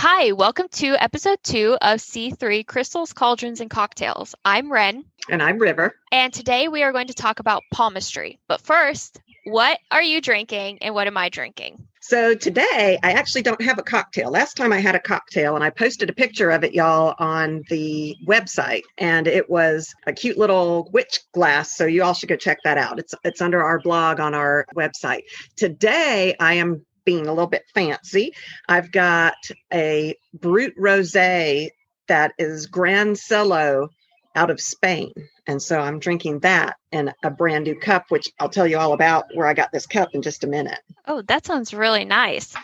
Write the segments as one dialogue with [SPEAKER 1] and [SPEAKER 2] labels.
[SPEAKER 1] Hi, welcome to episode 2 of C3 Crystals, Cauldrons, and Cocktails. I'm Ren.
[SPEAKER 2] And I'm River.
[SPEAKER 1] And today we are going to talk about palmistry. But first, what are you drinking and what am I drinking?
[SPEAKER 2] So today, I actually don't have a cocktail. Last time I had a cocktail and I posted a picture of it, y'all, on the website. And it was a cute little witch glass. So you all should go check that out. It's under our blog on our website. Today, I am being a little bit fancy. I've got a Brut Rosé that is Gran Cello out of Spain. And so I'm drinking that in a brand new cup, which I'll tell you all about where I got this cup in just a minute.
[SPEAKER 1] Oh, that sounds really nice.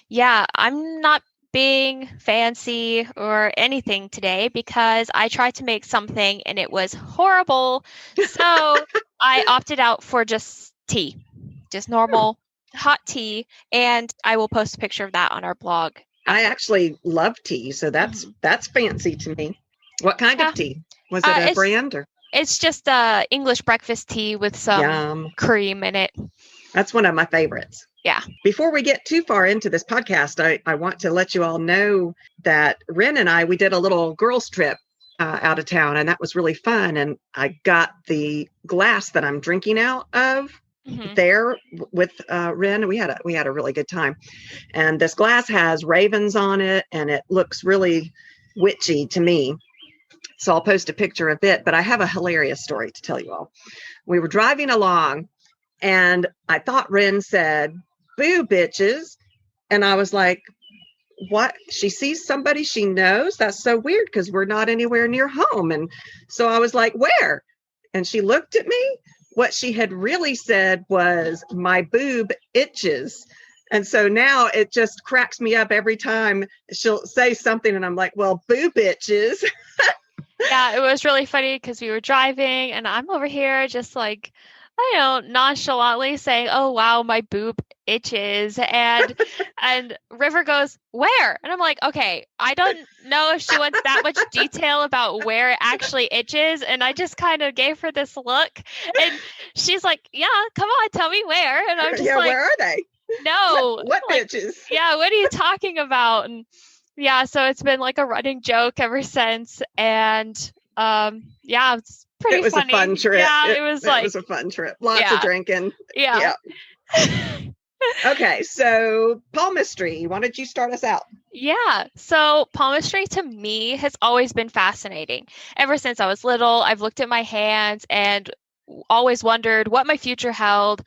[SPEAKER 1] Yeah, I'm not being fancy or anything today because I tried to make something and it was horrible. So I opted out for just tea, just normal hot tea, and I will post a picture of that on our blog.
[SPEAKER 2] I actually love tea, so that's fancy to me. What kind of tea? Was it a brand or?
[SPEAKER 1] It's just English breakfast tea with some cream in it.
[SPEAKER 2] That's one of my favorites.
[SPEAKER 1] Yeah.
[SPEAKER 2] Before we get too far into this podcast, I want to let you all know that Ren and we did a little girls trip out of town, and that was really fun. And I got the glass that I'm drinking out of there with Ren. We had a really good time. And this glass has ravens on it, and it looks really witchy to me. So I'll post a picture of it, but I have a hilarious story to tell you all. We were driving along and I thought Ren said, "Boo, bitches." And I was like, what? She sees somebody she knows? That's so weird because we're not anywhere near home. And so I was like, where? And she looked at me. What she had really said was, "My boob itches." And so now it just cracks me up every time she'll say something and I'm like, well, boo bitches.
[SPEAKER 1] Yeah, it was really funny because we were driving and I'm over here just like, nonchalantly saying, "Oh, wow, my boob itches." And River goes, "Where?" And I'm like, okay, I don't know if she wants that much detail about where it actually itches. And I just kind of gave her this look and she's like, "Yeah, come on, tell me where." And I'm just like,
[SPEAKER 2] where are they?
[SPEAKER 1] No.
[SPEAKER 2] What bitches?
[SPEAKER 1] Yeah, what are you talking about? And yeah, so it's been like a running joke ever since. And it's pretty funny.
[SPEAKER 2] It was a fun trip.
[SPEAKER 1] Yeah, it was
[SPEAKER 2] a fun trip. Lots of drinking.
[SPEAKER 1] Yeah.
[SPEAKER 2] Okay, so palmistry. Why don't you start us out?
[SPEAKER 1] Yeah, so palmistry to me has always been fascinating. Ever since I was little, I've looked at my hands and always wondered what my future held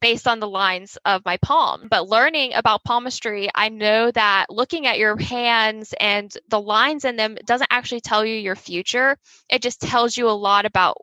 [SPEAKER 1] based on the lines of my palm. But learning about palmistry, I know that looking at your hands and the lines in them doesn't actually tell you your future. It just tells you a lot about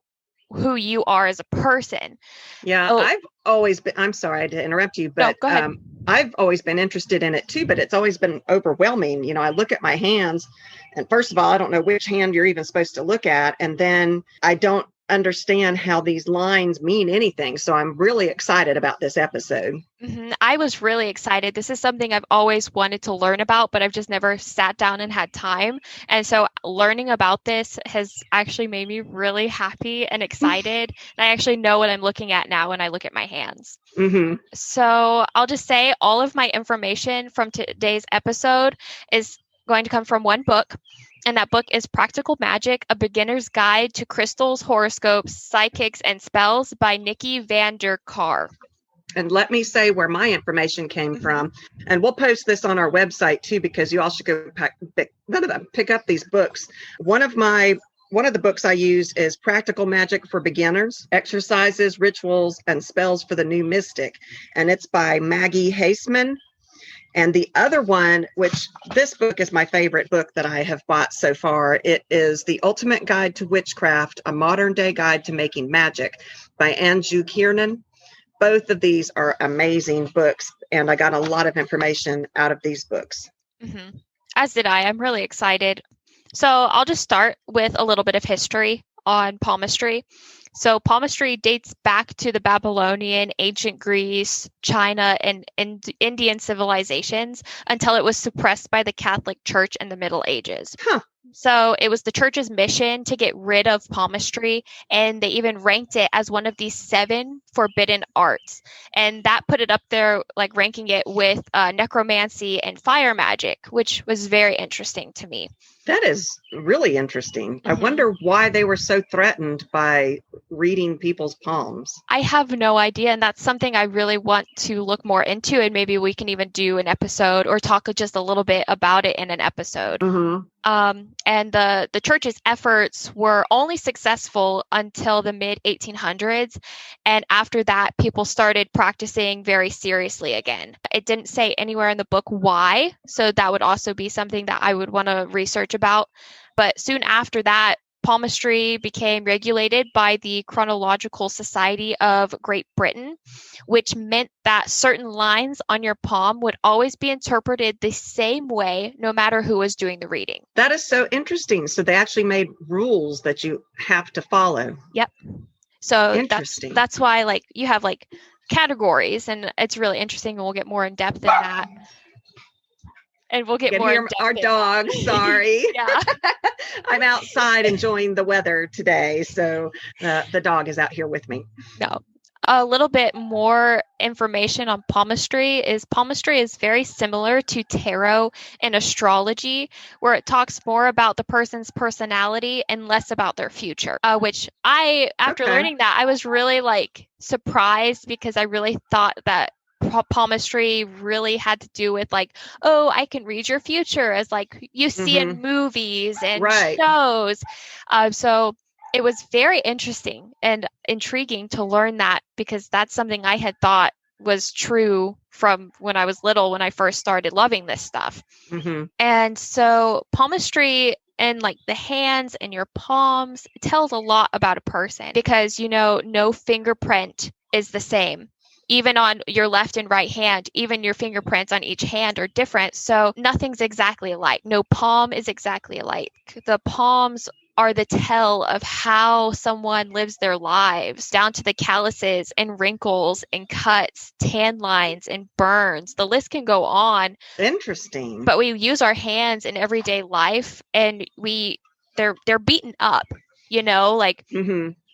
[SPEAKER 1] who you are as a person.
[SPEAKER 2] Yeah, I've always been, I'm sorry to interrupt you, but
[SPEAKER 1] go ahead.
[SPEAKER 2] I've always been interested in it too, but it's always been overwhelming. I look at my hands and first of all, I don't know which hand you're even supposed to look at. And then I don't understand how these lines mean anything. So I'm really excited about this episode.
[SPEAKER 1] I was really excited. This is something I've always wanted to learn about, but I've just never sat down and had time. And so learning about this has actually made me really happy and excited. And I actually know what I'm looking at now when I look at my hands. So I'll just say all of my information from today's episode is going to come from one book. And that book is Practical Magick, A Beginner's Guide to Crystals, Horoscopes, Psychics, and Spells by Nikki Van De Car.
[SPEAKER 2] And let me say where my information came from. And we'll post this on our website too, because you all should go pick up these books. One of the books I use is Practical Magick for Beginners, Exercises, Rituals, and Spells for the New Mystic. And it's by Maggie Haseman. And the other one, which this book is my favorite book that I have bought so far, it is The Ultimate Guide to Witchcraft, A Modern Day Guide to Making Magic by Anjou Kiernan. Both of these are amazing books, and I got a lot of information out of these books.
[SPEAKER 1] As did I. I'm really excited. So I'll just start with a little bit of history on palmistry. So palmistry dates back to the Babylonian, ancient Greece, China, and Indian civilizations until it was suppressed by the Catholic Church in the Middle Ages. So it was the church's mission to get rid of palmistry, and they even ranked it as one of the 7 forbidden arts. And that put it up there, like ranking it with necromancy and fire magic, which was very interesting to me.
[SPEAKER 2] That is really interesting. I
[SPEAKER 1] Mhm.
[SPEAKER 2] wonder why they were so threatened by reading people's palms.
[SPEAKER 1] I have no idea, and that's something I really want to look more into, and maybe we can even do an episode or talk just a little bit about it in an episode.
[SPEAKER 2] Mm-hmm.
[SPEAKER 1] And the church's efforts were only successful until the mid 1800s, and after that, people started practicing very seriously again. It didn't say anywhere in the book why, so that would also be something that I would want to research about. But soon after that, palmistry became regulated by the Chronological Society of Great Britain, which meant that certain lines on your palm would always be interpreted the same way, no matter who was doing the reading.
[SPEAKER 2] That is so interesting. So they actually made rules that you have to follow.
[SPEAKER 1] Yep. So
[SPEAKER 2] Interesting.
[SPEAKER 1] that's why, like, you have like categories, and it's really interesting, and we'll get more in depth in that. And we'll get more in depth
[SPEAKER 2] our dog. Sorry.
[SPEAKER 1] Yeah.
[SPEAKER 2] I'm outside enjoying the weather today, so the dog is out here with me.
[SPEAKER 1] No. A little bit more information on palmistry is very similar to tarot and astrology, where it talks more about the person's personality and less about their future, which after learning that, I was really like surprised, because I really thought that palmistry really had to do with like, oh, I can read your future, as like you see in movies and shows. So it was very interesting and intriguing to learn that, because that's something I had thought was true from when I was little, when I first started loving this stuff.
[SPEAKER 2] Mm-hmm.
[SPEAKER 1] And so palmistry and like the hands and your palms tells a lot about a person, because, no fingerprint is the same. Even on your left and right hand, even your fingerprints on each hand are different. So nothing's exactly alike. No palm is exactly alike. The palms are the tell of how someone lives their lives, down to the calluses and wrinkles and cuts, tan lines and burns. The list can go on.
[SPEAKER 2] Interesting.
[SPEAKER 1] But we use our hands in everyday life, and they're beaten up, like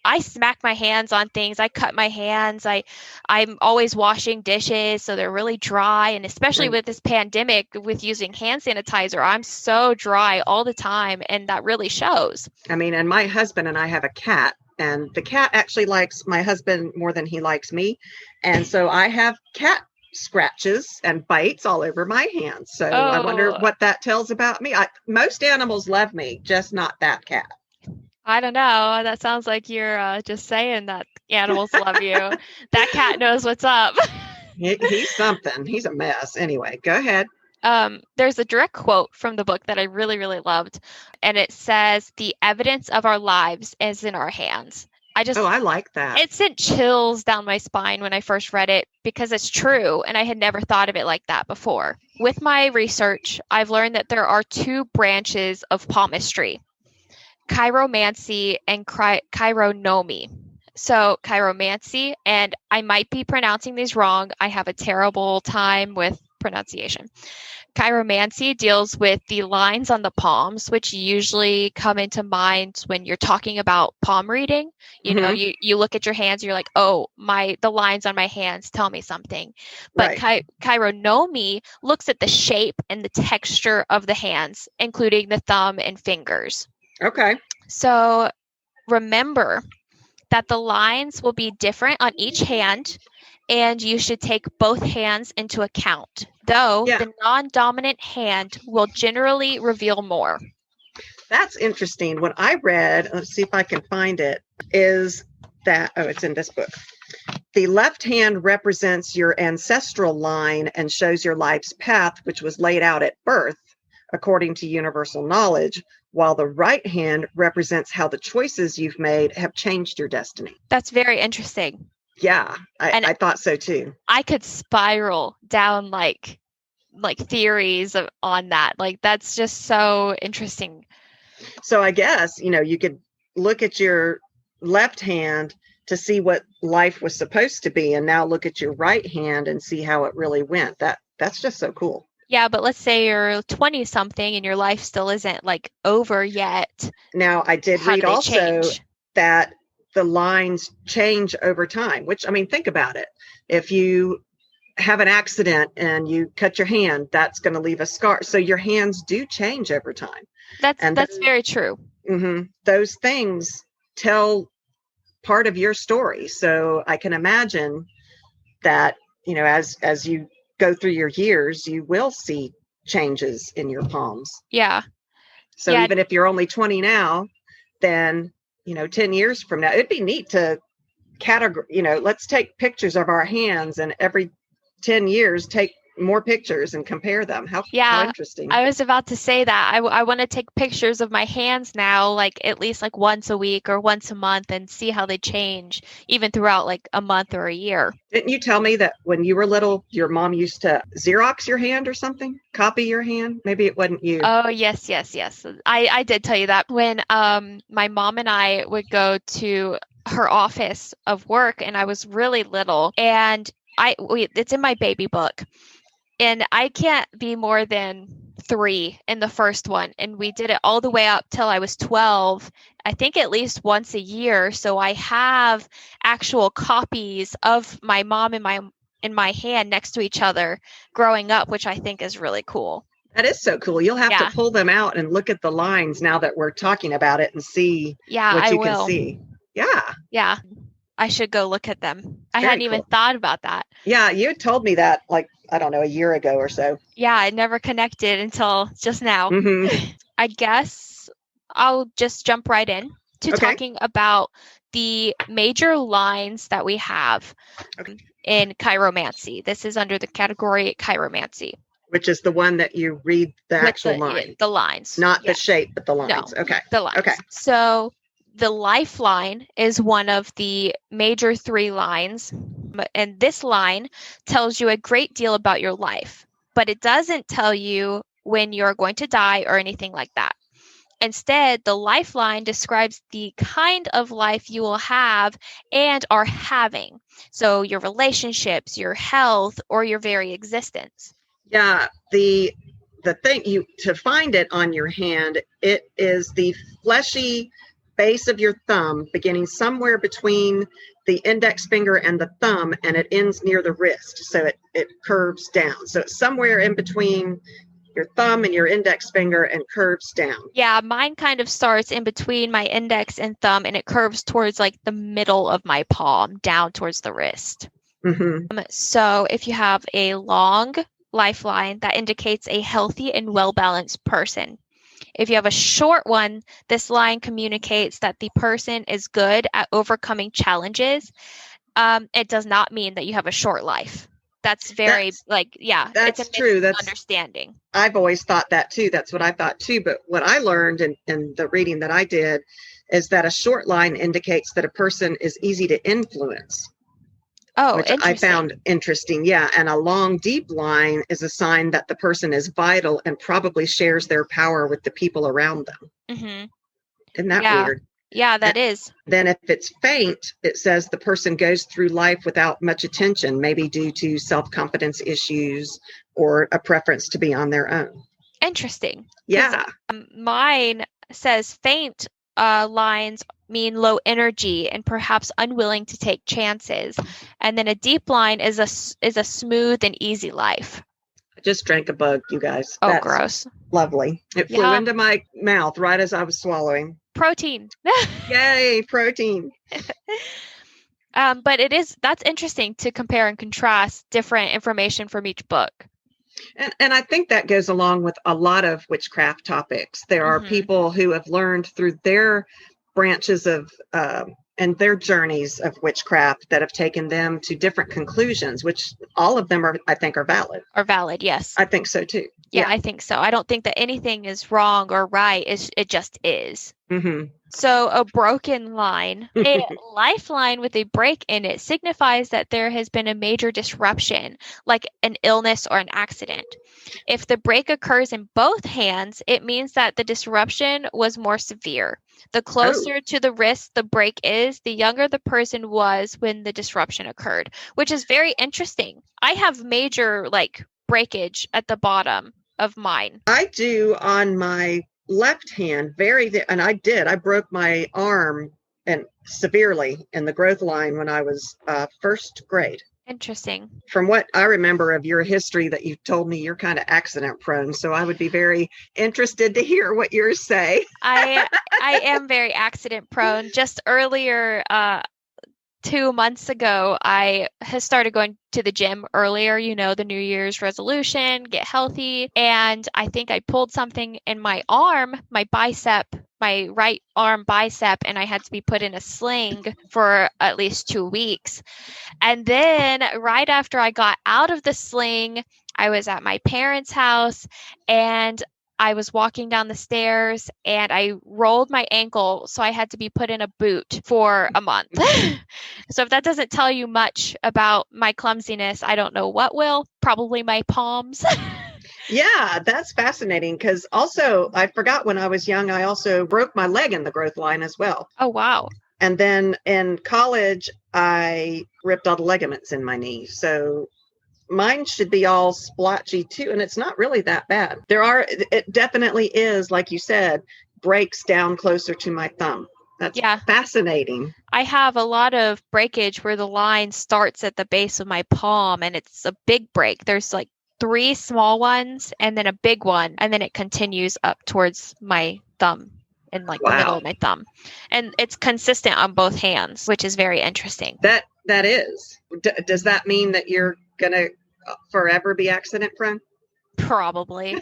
[SPEAKER 1] I smack my hands on things. I cut my hands. I'm always washing dishes, so they're really dry. And especially with this pandemic, with using hand sanitizer, I'm so dry all the time, and that really shows.
[SPEAKER 2] I mean, and my husband and I have a cat, and the cat actually likes my husband more than he likes me. And so I have cat scratches and bites all over my hands. So I wonder what that tells about me. Most animals love me, just not that cat.
[SPEAKER 1] I don't know. That sounds like you're just saying that animals love you. That cat knows what's up.
[SPEAKER 2] He's something. He's a mess. Anyway, go ahead.
[SPEAKER 1] There's a direct quote from the book that I really, really loved. And it says, "The evidence of our lives is in our hands."
[SPEAKER 2] I like that.
[SPEAKER 1] It sent chills down my spine when I first read it, because it's true. And I had never thought of it like that before. With my research, I've learned that there are 2 branches of palmistry: chiromancy and chironomy. So chiromancy, and I might be pronouncing these wrong. I have a terrible time with pronunciation. Chiromancy deals with the lines on the palms, which usually come into mind when you're talking about palm reading. You look at your hands, you're like, oh, the lines on my hands tell me something. But chironomy looks at the shape and the texture of the hands, including the thumb and fingers.
[SPEAKER 2] Okay.
[SPEAKER 1] So remember that the lines will be different on each hand, and you should take both hands into account, though the non-dominant hand will generally reveal more.
[SPEAKER 2] That's interesting. What I read, let's see if I can find it, is that, it's in this book. The left hand represents your ancestral line and shows your life's path, which was laid out at birth, according to universal knowledge, while the right hand represents how the choices you've made have changed your destiny.
[SPEAKER 1] That's very interesting.
[SPEAKER 2] Yeah, I thought so too.
[SPEAKER 1] I could spiral down like theories on that. Like, that's just so interesting.
[SPEAKER 2] So I guess, you could look at your left hand to see what life was supposed to be, and now look at your right hand and see how it really went. That's just so cool.
[SPEAKER 1] Yeah, but let's say you're 20 something and your life still isn't like over yet.
[SPEAKER 2] Now, I did
[SPEAKER 1] How do
[SPEAKER 2] read
[SPEAKER 1] they
[SPEAKER 2] also
[SPEAKER 1] change?
[SPEAKER 2] that the lines change over time, which, I mean, think about it. If you have an accident and you cut your hand, that's going to leave a scar. So your hands do change over time. And
[SPEAKER 1] That's very true.
[SPEAKER 2] those things tell part of your story. So I can imagine that, as you go through your years, you will see changes in your palms.
[SPEAKER 1] Yeah.
[SPEAKER 2] So
[SPEAKER 1] Yeah.
[SPEAKER 2] even if you're only 20 now, then, 10 years from now, it'd be neat to let's take pictures of our hands, and every 10 years, take more pictures and compare them. How interesting.
[SPEAKER 1] I was about to say that. I want to take pictures of my hands now, like at least like once a week or once a month, and see how they change even throughout like a month or a year.
[SPEAKER 2] Didn't you tell me that when you were little, your mom used to Xerox your hand or something? Copy your hand? Maybe it wasn't you.
[SPEAKER 1] Oh, yes. I did tell you that when my mom and I would go to her office of work, and I was really little, and it's in my baby book. And I can't be more than 3 in the first one. And we did it all the way up till I was 12, I think at least once a year. So I have actual copies of my mom and in my hand next to each other growing up, which I think is really cool.
[SPEAKER 2] That is so cool. You'll have to pull them out and look at the lines now that we're talking about it and see what you can see. Yeah.
[SPEAKER 1] Yeah. I should go look at them. I hadn't even thought about that.
[SPEAKER 2] Yeah, you had told me that like, I don't know, a year ago or so.
[SPEAKER 1] Yeah, I never connected until just now. I guess I'll just jump right in to talking about the major lines that we have in chiromancy. This is under the category chiromancy.
[SPEAKER 2] Which is the one that you read the actual line.
[SPEAKER 1] The lines.
[SPEAKER 2] Not the shape, but the lines.
[SPEAKER 1] No, the lines. Okay. So the lifeline is one of the major 3 lines, and this line tells you a great deal about your life, but it doesn't tell you when you're going to die or anything like that. Instead, the lifeline describes the kind of life you will have and are having. So your relationships, your health, or your very existence.
[SPEAKER 2] Yeah, the thing to find it on your hand, it is the fleshy base of your thumb, beginning somewhere between the index finger and the thumb, and it ends near the wrist. So it curves down. So it's somewhere in between your thumb and your index finger and curves down.
[SPEAKER 1] Yeah, mine kind of starts in between my index and thumb, and it curves towards like the middle of my palm, down towards the wrist. So if you have a long lifeline, that indicates a healthy and well-balanced person. If you have a short one, this line communicates that the person is good at overcoming challenges. It does not mean that you have a short life. That's it's a
[SPEAKER 2] true. That's
[SPEAKER 1] understanding.
[SPEAKER 2] I've always thought that too. That's what I thought too. But what I learned in the reading that I did is that a short line indicates that a person is easy to influence.
[SPEAKER 1] Oh,
[SPEAKER 2] which I found interesting. Yeah. And a long, deep line is a sign that the person is vital and probably shares their power with the people around them. Isn't that weird?
[SPEAKER 1] Yeah, that is.
[SPEAKER 2] Then if it's faint, it says the person goes through life without much attention, maybe due to self-confidence issues or a preference to be on their own.
[SPEAKER 1] Interesting.
[SPEAKER 2] Yeah.
[SPEAKER 1] Mine says faint lines mean low energy and perhaps unwilling to take chances. And then a deep line is a smooth and easy life.
[SPEAKER 2] I just drank a bug, you guys.
[SPEAKER 1] Oh, that's gross.
[SPEAKER 2] Lovely. It flew into my mouth right as I was swallowing.
[SPEAKER 1] Protein.
[SPEAKER 2] Yay, protein.
[SPEAKER 1] But that's interesting to compare and contrast different information from each book.
[SPEAKER 2] And I think that goes along with a lot of witchcraft topics. There are people who have learned through their branches of and their journeys of witchcraft that have taken them to different conclusions, which all of them I think are valid.
[SPEAKER 1] Are valid, yes.
[SPEAKER 2] I think so too.
[SPEAKER 1] Yeah, I think so. I don't think that anything is wrong or right. It just is. So a broken line, a lifeline with a break in it, signifies that there has been a major disruption, like an illness or an accident. If the break occurs in both hands, it means that the disruption was more severe. The closer to the wrist the break is, the younger the person was when the disruption occurred, which is very interesting. I have major breakage at the bottom of mine.
[SPEAKER 2] I do on my left hand, and I broke my arm and severely in the growth line when I was first grade.
[SPEAKER 1] Interesting.
[SPEAKER 2] From what I remember of your history that you told me, you're kind of accident prone. So I would be very interested to hear what yours say.
[SPEAKER 1] I am very accident prone. Just earlier, 2 months ago, I has started going to the gym earlier, the New Year's resolution, get healthy. And I think I pulled something in my arm, my right arm bicep, and I had to be put in a sling for at least 2 weeks. And then right after I got out of the sling, I was at my parents' house and I was walking down the stairs and I rolled my ankle, so I had to be put in a boot for a month. So if that doesn't tell you much about my clumsiness, I don't know what will. Probably my palms.
[SPEAKER 2] Yeah, that's fascinating because also I forgot when I was young, I also broke my leg in the growth line as well.
[SPEAKER 1] Oh, wow.
[SPEAKER 2] And then in college, I ripped all the ligaments in my knee. So mine should be all splotchy too, and it's not really that bad. It definitely is, like you said, breaks down closer to my thumb. That's fascinating.
[SPEAKER 1] I have a lot of breakage where the line starts at the base of my palm, and it's a big break. There's like 3 small ones and then a big one, and then it continues up towards my thumb and the middle of my thumb. And it's consistent on both hands, which is very interesting.
[SPEAKER 2] That is. Does that mean that you're going to forever be accident prone?
[SPEAKER 1] Probably.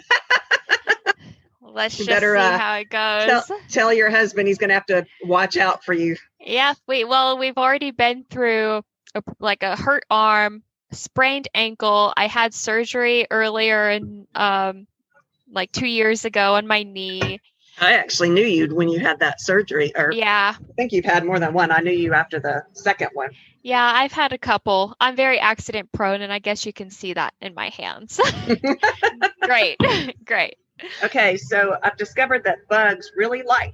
[SPEAKER 1] Let's just see how it goes.
[SPEAKER 2] Tell your husband he's going to have to watch out for you.
[SPEAKER 1] Yeah. We've already been through a hurt arm, sprained ankle. I had surgery earlier in 2 years ago on my knee.
[SPEAKER 2] I actually knew you when you had that surgery.
[SPEAKER 1] Yeah.
[SPEAKER 2] I think you've had more than one. I knew you after the second one.
[SPEAKER 1] Yeah, I've had a couple. I'm very accident prone, and I guess you can see that in my hands. Great.
[SPEAKER 2] Okay, so I've discovered that bugs really like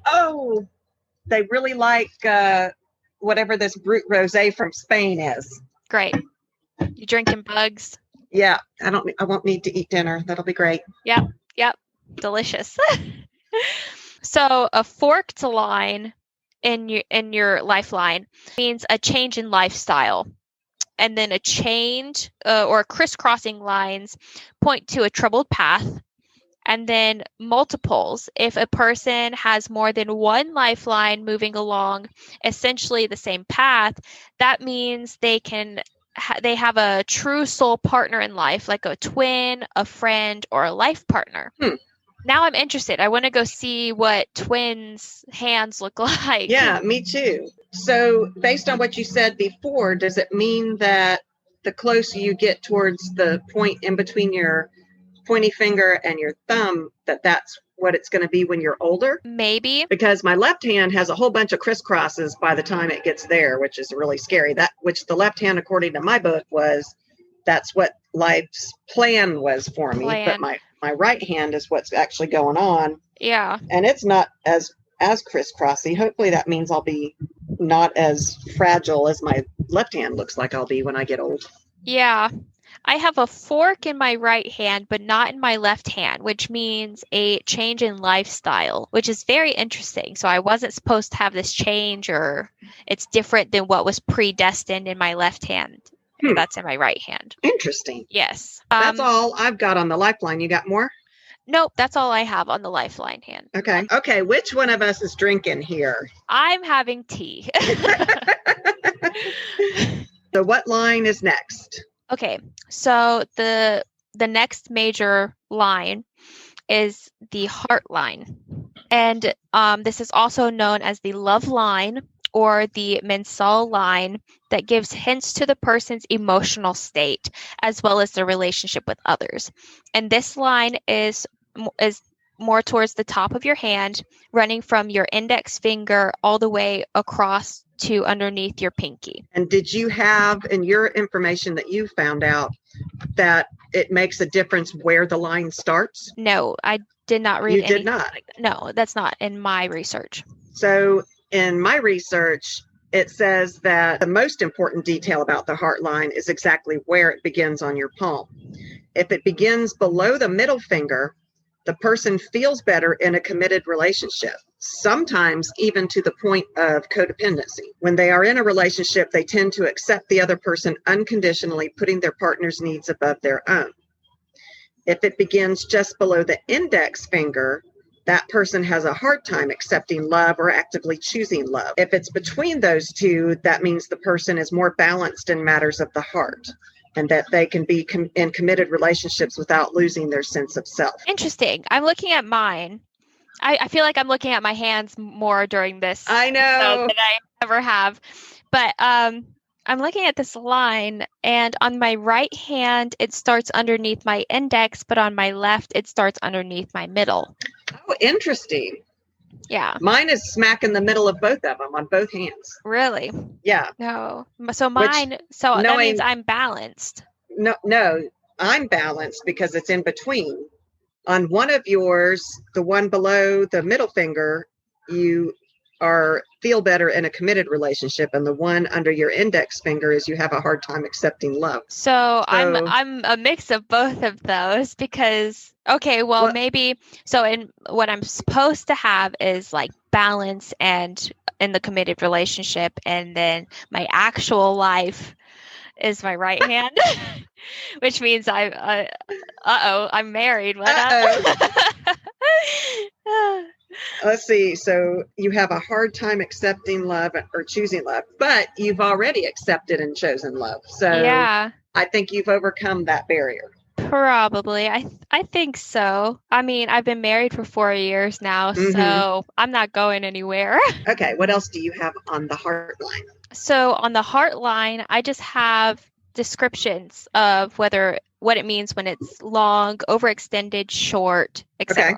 [SPEAKER 2] whatever this Brut Rosé from Spain is.
[SPEAKER 1] Great. You drinking bugs?
[SPEAKER 2] Yeah, I won't need to eat dinner. That'll be great.
[SPEAKER 1] Yep. Delicious. So a forked line in your lifeline means a change in lifestyle. And then a change or crisscrossing lines point to a troubled path. And then multiples, if a person has more than one lifeline moving along essentially the same path, that means they have a true soul partner in life, like a twin, a friend, or a life partner. Now I'm interested. I want to go see what twins' hands look like.
[SPEAKER 2] Yeah, me too. So based on what you said before, does it mean that the closer you get towards the point in between your pointy finger and your thumb, that's what it's going to be when you're older?
[SPEAKER 1] Maybe.
[SPEAKER 2] Because my left hand has a whole bunch of crisscrosses by the time it gets there, which is really scary. Which the left hand, according to my book, that's what life's plan was for me. But my right hand is what's actually going on.
[SPEAKER 1] Yeah.
[SPEAKER 2] And it's not as crisscrossy. Hopefully that means I'll be not as fragile as my left hand looks like I'll be when I get old.
[SPEAKER 1] Yeah. I have a fork in my right hand, but not in my left hand, which means a change in lifestyle, which is very interesting. So I wasn't supposed to have this change, or it's different than what was predestined in my left hand. That's in my right hand.
[SPEAKER 2] Interesting.
[SPEAKER 1] Yes.
[SPEAKER 2] That's all I've got on the lifeline. You got more?
[SPEAKER 1] Nope. That's all I have on the lifeline hand.
[SPEAKER 2] Okay. Which one of us is drinking here?
[SPEAKER 1] I'm having tea.
[SPEAKER 2] So what line is next?
[SPEAKER 1] Okay. So the next major line is the heart line. And this is also known as the love line or the mensal line, that gives hints to the person's emotional state as well as their relationship with others. And this line is more towards the top of your hand, running from your index finger all the way across to underneath your pinky. And
[SPEAKER 2] did you have in your information that you found out that it makes a difference where the line starts?
[SPEAKER 1] No, I did not read anything.
[SPEAKER 2] You did not?
[SPEAKER 1] No, that's not in my research.
[SPEAKER 2] So in my research, it says that the most important detail about the heart line is exactly where it begins on your palm. If it begins below the middle finger, the person feels better in a committed relationship, sometimes even to the point of codependency. When they are in a relationship, they tend to accept the other person unconditionally, putting their partner's needs above their own. If it begins just below the index finger, that person has a hard time accepting love or actively choosing love. If it's between those two, that means the person is more balanced in matters of the heart, and that they can be in committed relationships without losing their sense of self.
[SPEAKER 1] Interesting. I'm looking at mine. I feel like I'm looking at my hands more during this
[SPEAKER 2] I know
[SPEAKER 1] than I ever have. But I'm looking at this line, and on my right hand, it starts underneath my index, but on my left, it starts underneath my middle.
[SPEAKER 2] Oh, interesting.
[SPEAKER 1] Yeah.
[SPEAKER 2] Mine is smack in the middle of both of them on both hands.
[SPEAKER 1] Really?
[SPEAKER 2] Yeah.
[SPEAKER 1] No. So mine, that means I'm balanced.
[SPEAKER 2] No, I'm balanced because it's in between. On one of yours, the one below the middle finger, you feel better in a committed relationship, and the one under your index finger is you have a hard time accepting love.
[SPEAKER 1] So I'm a mix of both of those because maybe so in what I'm supposed to have is like balance and in the committed relationship, and then my actual life is my right hand, which means I'm married. What up?
[SPEAKER 2] Let's see. So you have a hard time accepting love or choosing love, but you've already accepted and chosen love. So yeah, I think you've overcome that barrier.
[SPEAKER 1] Probably. I think so. I mean, I've been married for 4 years now, so I'm not going anywhere.
[SPEAKER 2] Okay. What else do you have on the heart line?
[SPEAKER 1] So on the heart line, I just have descriptions of what it means when it's long, overextended, short, etc. Okay.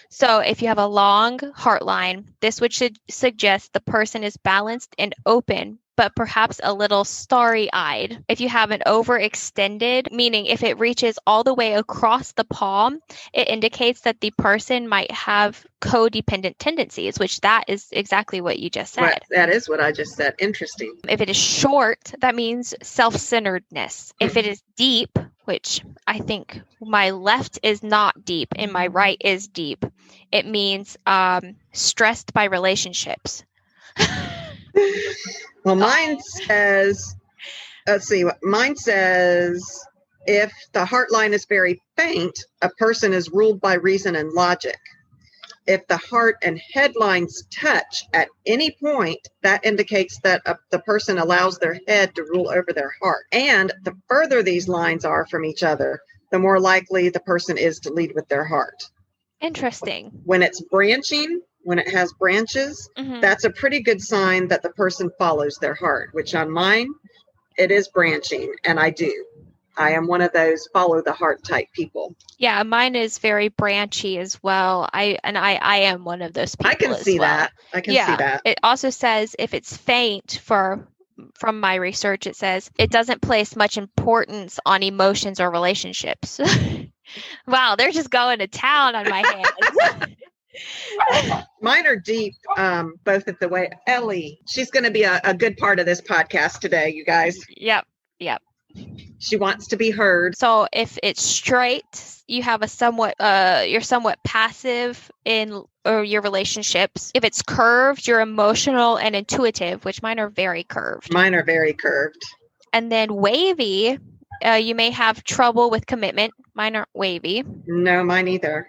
[SPEAKER 1] So if you have a long heart line, this would suggest the person is balanced and open, but perhaps a little starry-eyed. If you have an overextended, meaning if it reaches all the way across the palm, it indicates that the person might have codependent tendencies, which that is exactly what you just said.
[SPEAKER 2] Right. That is what I just said. Interesting.
[SPEAKER 1] If it is short, that means self-centeredness. If it is deep, which I think my left is not deep and my right is deep, it means stressed by relationships.
[SPEAKER 2] Well, mine says, mine says, if the heart line is very faint, a person is ruled by reason and logic. If the heart and head lines touch at any point, that indicates that the person allows their head to rule over their heart. And the further these lines are from each other, the more likely the person is to lead with their heart.
[SPEAKER 1] Interesting.
[SPEAKER 2] When it's branching, when it has branches, that's a pretty good sign that the person follows their heart, which on mine, it is branching, and I do. I am one of those follow the heart type people.
[SPEAKER 1] Yeah, mine is very branchy as well. I am one of those people.
[SPEAKER 2] I can see that. I can see that.
[SPEAKER 1] It also says if it's faint, from my research, it says it doesn't place much importance on emotions or relationships. Wow, they're just going to town on my hands.
[SPEAKER 2] Mine are deep, both of the way. Ellie, she's going to be a good part of this podcast today, you guys.
[SPEAKER 1] Yep.
[SPEAKER 2] She wants to be heard.
[SPEAKER 1] So if it's straight, you have you're somewhat passive in your relationships. If it's curved, you're emotional and intuitive, which mine are very curved.
[SPEAKER 2] Mine are very curved.
[SPEAKER 1] And then wavy, you may have trouble with commitment. Mine aren't wavy.
[SPEAKER 2] No, mine either.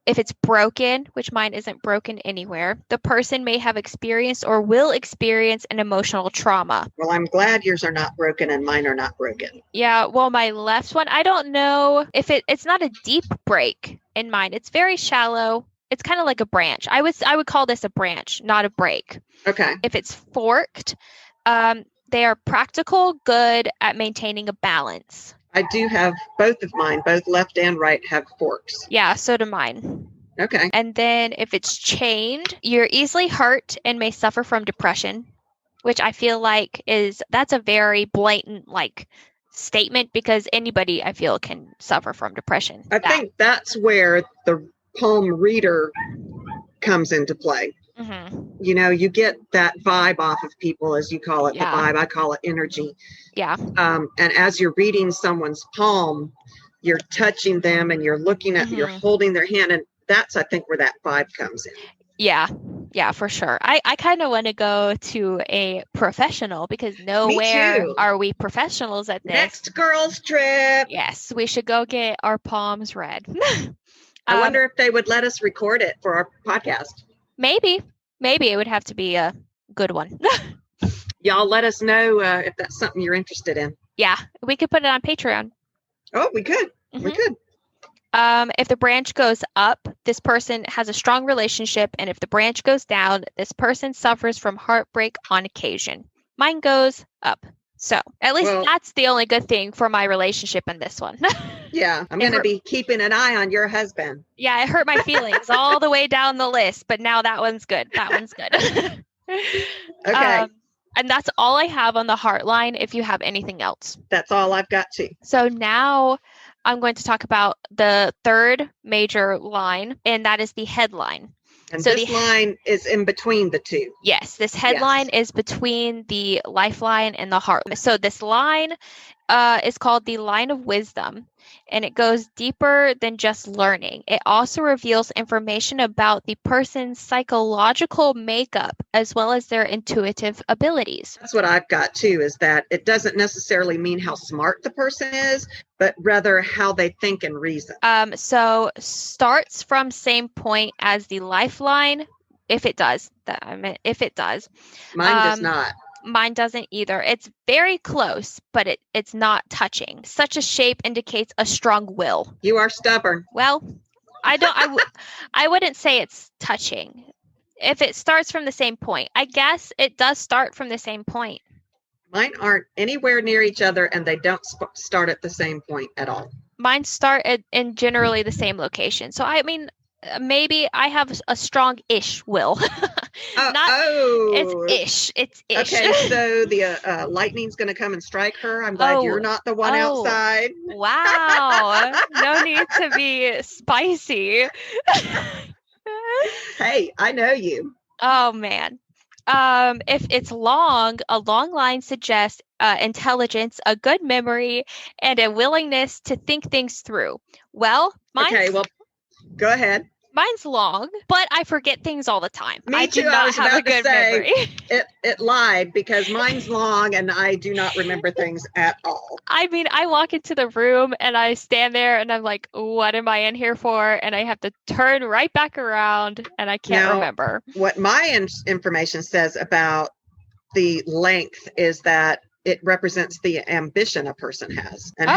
[SPEAKER 1] If it's broken, which mine isn't broken anywhere, the person may have experienced or will experience an emotional trauma.
[SPEAKER 2] Well, I'm glad yours are not broken and mine are not broken.
[SPEAKER 1] Yeah, well, my left one, I don't know if it's not a deep break in mine. It's very shallow. It's kind of like a branch. I would call this a branch, not a break.
[SPEAKER 2] Okay.
[SPEAKER 1] If it's forked, they are practical, good at maintaining a balance.
[SPEAKER 2] I do have both of mine, both left and right have forks.
[SPEAKER 1] Yeah, so do mine.
[SPEAKER 2] Okay.
[SPEAKER 1] And then if it's chained, you're easily hurt and may suffer from depression, which I feel like that's a very blatant statement because anybody I feel can suffer from depression.
[SPEAKER 2] I think that's where the palm reader comes into play. You know, you get that vibe off of people, as you call it,
[SPEAKER 1] Yeah.
[SPEAKER 2] the vibe. I call it energy.
[SPEAKER 1] Yeah.
[SPEAKER 2] And as you're reading someone's palm, you're touching them and you're looking at, you're holding their hand. And that's, I think, where that vibe comes in.
[SPEAKER 1] Yeah. Yeah, for sure. I kind of want to go to a professional because nowhere are we professionals at this.
[SPEAKER 2] Next girls trip.
[SPEAKER 1] Yes, we should go get our palms read.
[SPEAKER 2] I wonder if they would let us record it for our podcast.
[SPEAKER 1] Maybe it would have to be a good one.
[SPEAKER 2] Y'all let us know if that's something you're interested in.
[SPEAKER 1] Yeah, we could put it on Patreon.
[SPEAKER 2] Oh, we could. We could.
[SPEAKER 1] If the branch goes up, this person has a strong relationship, and if the branch goes down, this person suffers from heartbreak on occasion. Mine goes up. So at least that's the only good thing for my relationship in this one.
[SPEAKER 2] Yeah, I'm going to be keeping an eye on your husband.
[SPEAKER 1] Yeah, it hurt my feelings all the way down the list, but now that one's good. That one's good.
[SPEAKER 2] Okay.
[SPEAKER 1] And that's all I have on the heart line. If you have anything else.
[SPEAKER 2] That's all I've got too.
[SPEAKER 1] So now I'm going to talk about the third major line, and that is the headline.
[SPEAKER 2] And so this line is in between the two.
[SPEAKER 1] Yes, this headline is between the lifeline and the heart. So this line is called the line of wisdom, and it goes deeper than just learning. It also reveals information about the person's psychological makeup as well as their intuitive abilities.
[SPEAKER 2] That's what I've got too, is that it doesn't necessarily mean how smart the person is, but rather how they think and reason.
[SPEAKER 1] So starts from same point as the lifeline, if it does. If it does.
[SPEAKER 2] Mine does not.
[SPEAKER 1] Mine doesn't either. It's very close, but it's not touching. Such a shape indicates a strong will.
[SPEAKER 2] You are stubborn.
[SPEAKER 1] Well, I wouldn't say it's touching. If it starts from the same point, I guess it does start from the same point.
[SPEAKER 2] Mine aren't anywhere near each other, and they don't start at the same point at all.
[SPEAKER 1] Mine start in generally the same location. So, I mean, maybe I have a strong-ish will. It's ish. It's ish.
[SPEAKER 2] Okay, so the lightning's going to come and strike her. I'm glad you're not the one outside.
[SPEAKER 1] Wow. No need to be spicy.
[SPEAKER 2] Hey, I know you.
[SPEAKER 1] Oh, man. If it's long, a long line suggests intelligence, a good memory, and a willingness to think things through. Well,
[SPEAKER 2] go ahead.
[SPEAKER 1] Mine's long, but I forget things all the time.
[SPEAKER 2] Me too.
[SPEAKER 1] I do not have a good memory.
[SPEAKER 2] It lied because mine's long and I do not remember things at all.
[SPEAKER 1] I mean, I walk into the room and I stand there and I'm like, what am I in here for? And I have to turn right back around and I can't remember.
[SPEAKER 2] What my information says about the length is that it represents the ambition a person has and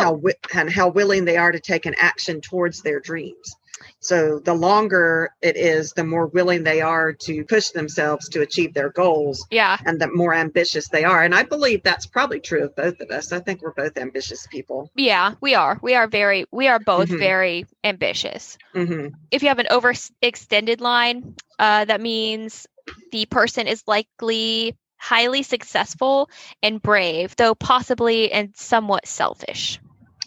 [SPEAKER 2] how willing they are to take an action towards their dreams. So the longer it is, the more willing they are to push themselves to achieve their goals.
[SPEAKER 1] Yeah.
[SPEAKER 2] And the more ambitious they are. And I believe that's probably true of both of us. I think we're both ambitious people.
[SPEAKER 1] Yeah, we are. We are both very ambitious.
[SPEAKER 2] Mm-hmm.
[SPEAKER 1] If you have an overextended line, that means the person is likely highly successful and brave, though possibly and somewhat selfish.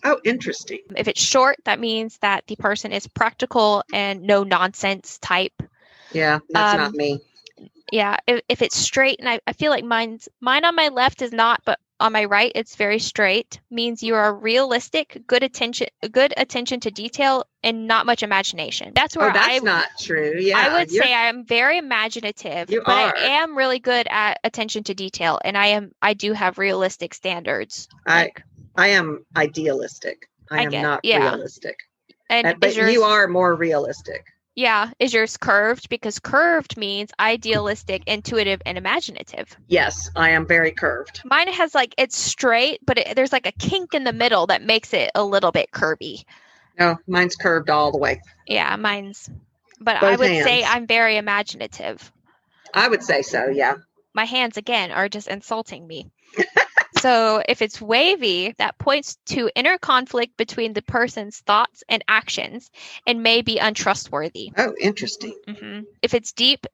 [SPEAKER 2] Oh, interesting.
[SPEAKER 1] If it's short, that means that the person is practical and no nonsense type.
[SPEAKER 2] Yeah, that's not me.
[SPEAKER 1] Yeah, if it's straight, and I feel like mine on my left is not, but on my right it's very straight, means you are realistic, good attention to detail, and not much imagination. That's where
[SPEAKER 2] that's not true. Yeah,
[SPEAKER 1] I would say I am very imaginative, I am really good at attention to detail, and I do have realistic standards.
[SPEAKER 2] I am idealistic. I am not realistic. But you are more realistic.
[SPEAKER 1] Yeah. Is yours curved? Because curved means idealistic, intuitive, and imaginative.
[SPEAKER 2] Yes, I am very curved.
[SPEAKER 1] Mine has it's straight, but there's a kink in the middle that makes it a little bit curvy.
[SPEAKER 2] No, mine's curved all the way.
[SPEAKER 1] Yeah, mine's. But
[SPEAKER 2] Both
[SPEAKER 1] I would
[SPEAKER 2] hands.
[SPEAKER 1] say I'm very imaginative.
[SPEAKER 2] I would say so, yeah.
[SPEAKER 1] My hands, again, are just insulting me. So if it's wavy, that points to inner conflict between the person's thoughts and actions and may be untrustworthy.
[SPEAKER 2] Oh, interesting.
[SPEAKER 1] Mm-hmm. If it's deep,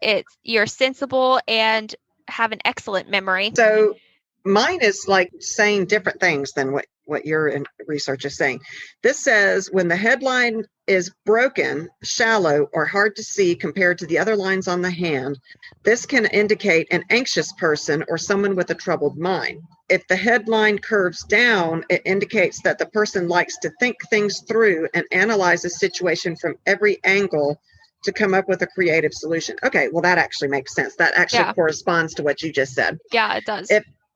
[SPEAKER 1] you're sensible and have an excellent memory.
[SPEAKER 2] So mine is like saying different things than what your research is saying. This says when the headline is broken, shallow, or hard to see compared to the other lines on the hand, this can indicate an anxious person or someone with a troubled mind. If the headline curves down, it indicates that the person likes to think things through and analyze a situation from every angle to come up with a creative solution. Okay, well, that actually makes sense. That actually corresponds to what you just said.
[SPEAKER 1] Yeah, it does.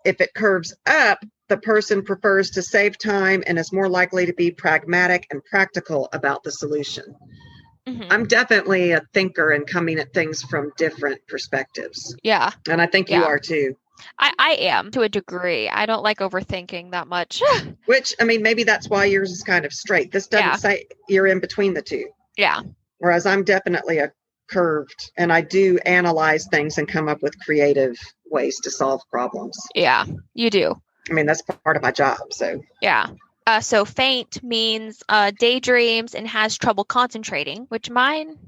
[SPEAKER 2] If it curves up, the person prefers to save time and is more likely to be pragmatic and practical about the solution. Mm-hmm. I'm definitely a thinker and coming at things from different perspectives.
[SPEAKER 1] Yeah.
[SPEAKER 2] And I think you are too.
[SPEAKER 1] I am to a degree. I don't like overthinking that much.
[SPEAKER 2] Which, I mean, maybe that's why yours is kind of straight. This doesn't say you're in between the two.
[SPEAKER 1] Yeah.
[SPEAKER 2] Whereas I'm definitely a curved, and I do analyze things and come up with creative ways to solve problems.
[SPEAKER 1] Yeah, you do.
[SPEAKER 2] I mean, that's part of my job. So
[SPEAKER 1] yeah. So faint means daydreams and has trouble concentrating, which mine's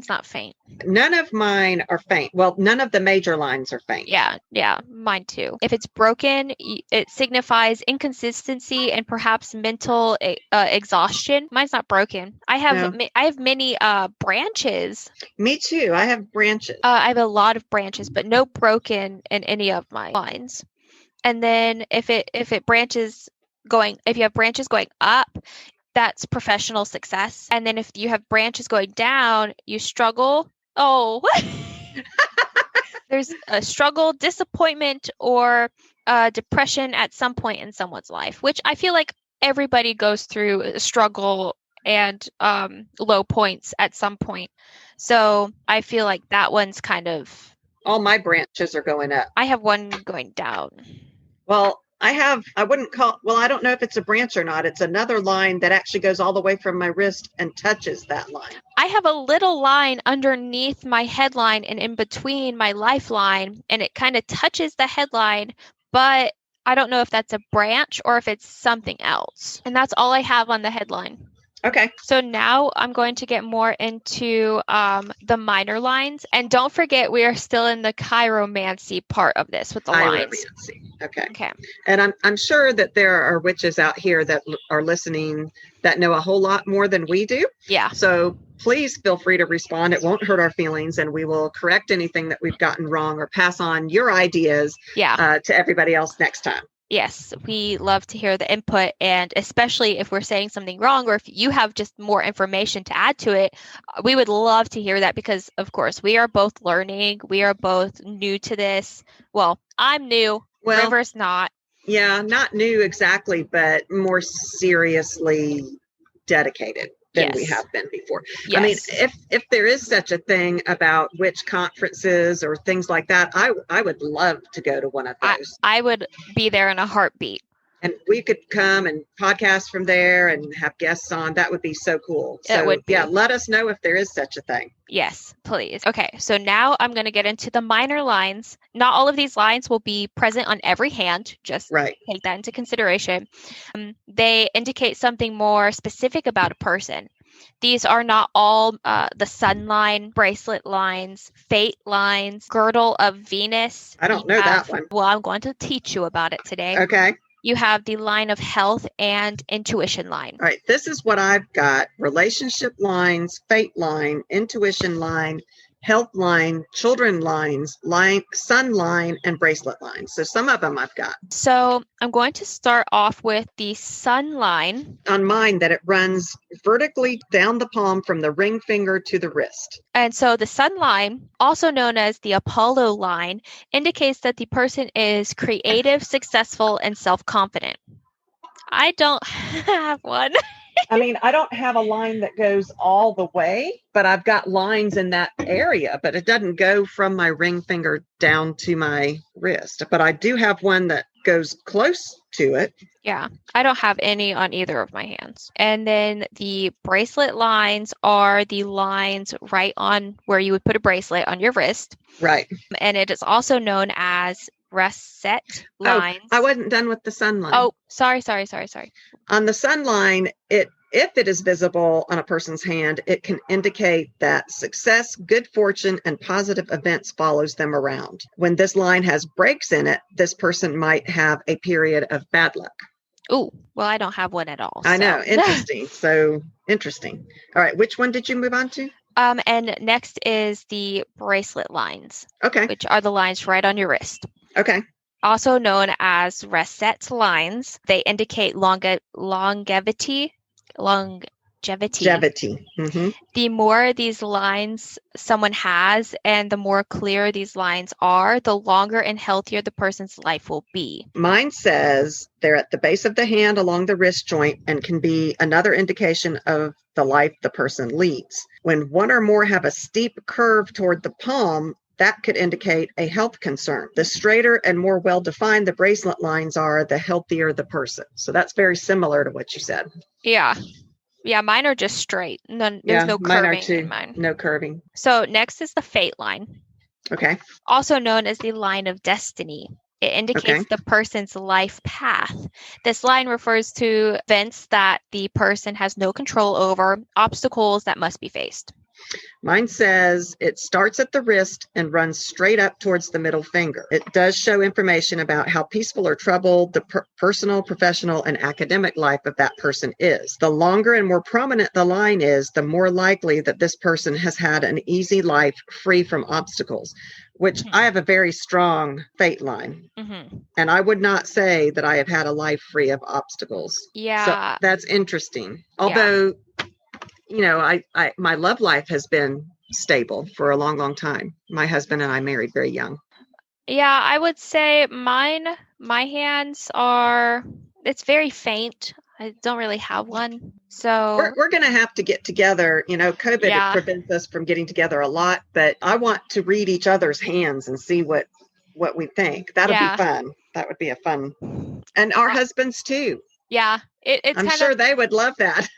[SPEAKER 1] not faint.
[SPEAKER 2] None of mine are faint. Well, none of the major lines are faint.
[SPEAKER 1] Yeah, mine too. If it's broken, it signifies inconsistency and perhaps mental exhaustion. Mine's not broken. I have many branches.
[SPEAKER 2] Me too. I have branches.
[SPEAKER 1] I have a lot of branches, but no broken in any of my lines. And then if you have branches going up, that's professional success. And then if you have branches going down, you struggle. Oh, there's a struggle, disappointment, or depression at some point in someone's life, which I feel like everybody goes through a struggle and low points at some point. So I feel like that one's kind of...
[SPEAKER 2] All my branches are going up.
[SPEAKER 1] I have one going down.
[SPEAKER 2] Well, I don't know if it's a branch or not. It's another line that actually goes all the way from my wrist and touches that line.
[SPEAKER 1] I have a little line underneath my headline and in between my lifeline, and it kind of touches the headline, but I don't know if that's a branch or if it's something else. And that's all I have on the headline.
[SPEAKER 2] Okay.
[SPEAKER 1] So now I'm going to get more into the minor lines. And don't forget, we are still in the chiromancy part of this with the lines.
[SPEAKER 2] Okay. And I'm sure that there are witches out here that are listening that know a whole lot more than we do.
[SPEAKER 1] Yeah.
[SPEAKER 2] So please feel free to respond. It won't hurt our feelings, and we will correct anything that we've gotten wrong or pass on your ideas to everybody else next time.
[SPEAKER 1] Yes, we love to hear the input, and especially if we're saying something wrong or if you have just more information to add to it, we would love to hear that because, of course, we are both learning. We are both new to this. Well, I'm new. Well, River's not.
[SPEAKER 2] Yeah, not new exactly, but more seriously dedicated than we have been before. Yes. I mean, if there is such a thing about witch conferences or things like that, I would love to go to one of those.
[SPEAKER 1] I would be there in a heartbeat.
[SPEAKER 2] And we could come and podcast from there and have guests on. That would be so cool. So, let us know if there is such a thing.
[SPEAKER 1] Yes, please. Okay, so now I'm going to get into the minor lines. Not all of these lines will be present on every hand. Just take that into consideration. They indicate something more specific about a person. These are not all the sun line, bracelet lines, fate lines, girdle of Venus.
[SPEAKER 2] I don't know that one.
[SPEAKER 1] Well, I'm going to teach you about it today.
[SPEAKER 2] Okay.
[SPEAKER 1] You have the line of health and intuition line.
[SPEAKER 2] All right. This is what I've got. Relationship lines, fate line, intuition line, health line, children lines, sun line, and bracelet lines. So some of them I've got.
[SPEAKER 1] So I'm going to start off with the sun line.
[SPEAKER 2] On mine, that it runs vertically down the palm from the ring finger to the wrist.
[SPEAKER 1] And so the sun line, also known as the Apollo line, indicates that the person is creative, successful, and self-confident. I don't have one.
[SPEAKER 2] I mean, I don't have a line that goes all the way, but I've got lines in that area, but it doesn't go from my ring finger down to my wrist. But I do have one that goes close to it.
[SPEAKER 1] Yeah, I don't have any on either of my hands. And then the bracelet lines are the lines right on where you would put a bracelet on your wrist.
[SPEAKER 2] Right.
[SPEAKER 1] And it is also known as Reset lines.
[SPEAKER 2] I wasn't done with the sun line.
[SPEAKER 1] Oh, sorry.
[SPEAKER 2] On the sun line, it If it is visible on a person's hand, it can indicate that success, good fortune, and positive events follows them around. When this line has breaks in it, this person might have a period of bad luck.
[SPEAKER 1] Oh, well, I don't have one at all.
[SPEAKER 2] I know. Interesting. So interesting. All right. Which one did you move on to?
[SPEAKER 1] And next is the bracelet lines.
[SPEAKER 2] Okay.
[SPEAKER 1] Which are the lines right on your wrist.
[SPEAKER 2] Okay.
[SPEAKER 1] Also known as Rasette lines. They indicate longevity.
[SPEAKER 2] Mm-hmm.
[SPEAKER 1] The more these lines someone has and the more clear these lines are, the longer and healthier the person's life will be.
[SPEAKER 2] Mine says they're at the base of the hand along the wrist joint and can be another indication of the life the person leads. When one or more have a steep curve toward the palm, that could indicate a health concern. The straighter and more well-defined the bracelet lines are, the healthier the person. So that's very similar to what you said.
[SPEAKER 1] Yeah. Yeah, mine are just straight. There's no curving in mine.
[SPEAKER 2] No curving.
[SPEAKER 1] So next is the fate line.
[SPEAKER 2] Okay.
[SPEAKER 1] Also known as the line of destiny. It indicates the person's life path. This line refers to events that the person has no control over, obstacles that must be faced.
[SPEAKER 2] Mine says it starts at the wrist and runs straight up towards the middle finger. It does show information about how peaceful or troubled the personal, professional, and academic life of that person is. The longer and more prominent the line is, the more likely that this person has had an easy life free from obstacles, which I have a very strong fate line. Mm-hmm. And I would not say that I have had a life free of obstacles.
[SPEAKER 1] Yeah.
[SPEAKER 2] So that's interesting. Although... You know, I my love life has been stable for a long, long time. My husband and I married very young.
[SPEAKER 1] Yeah, I would say my hands are, it's very faint. I don't really have one. So
[SPEAKER 2] we're going to have to get together. You know, COVID prevents us from getting together a lot, but I want to read each other's hands and see what we think. That'll be fun. That would be a fun. And our husbands too.
[SPEAKER 1] Yeah.
[SPEAKER 2] I'm sure they would love that.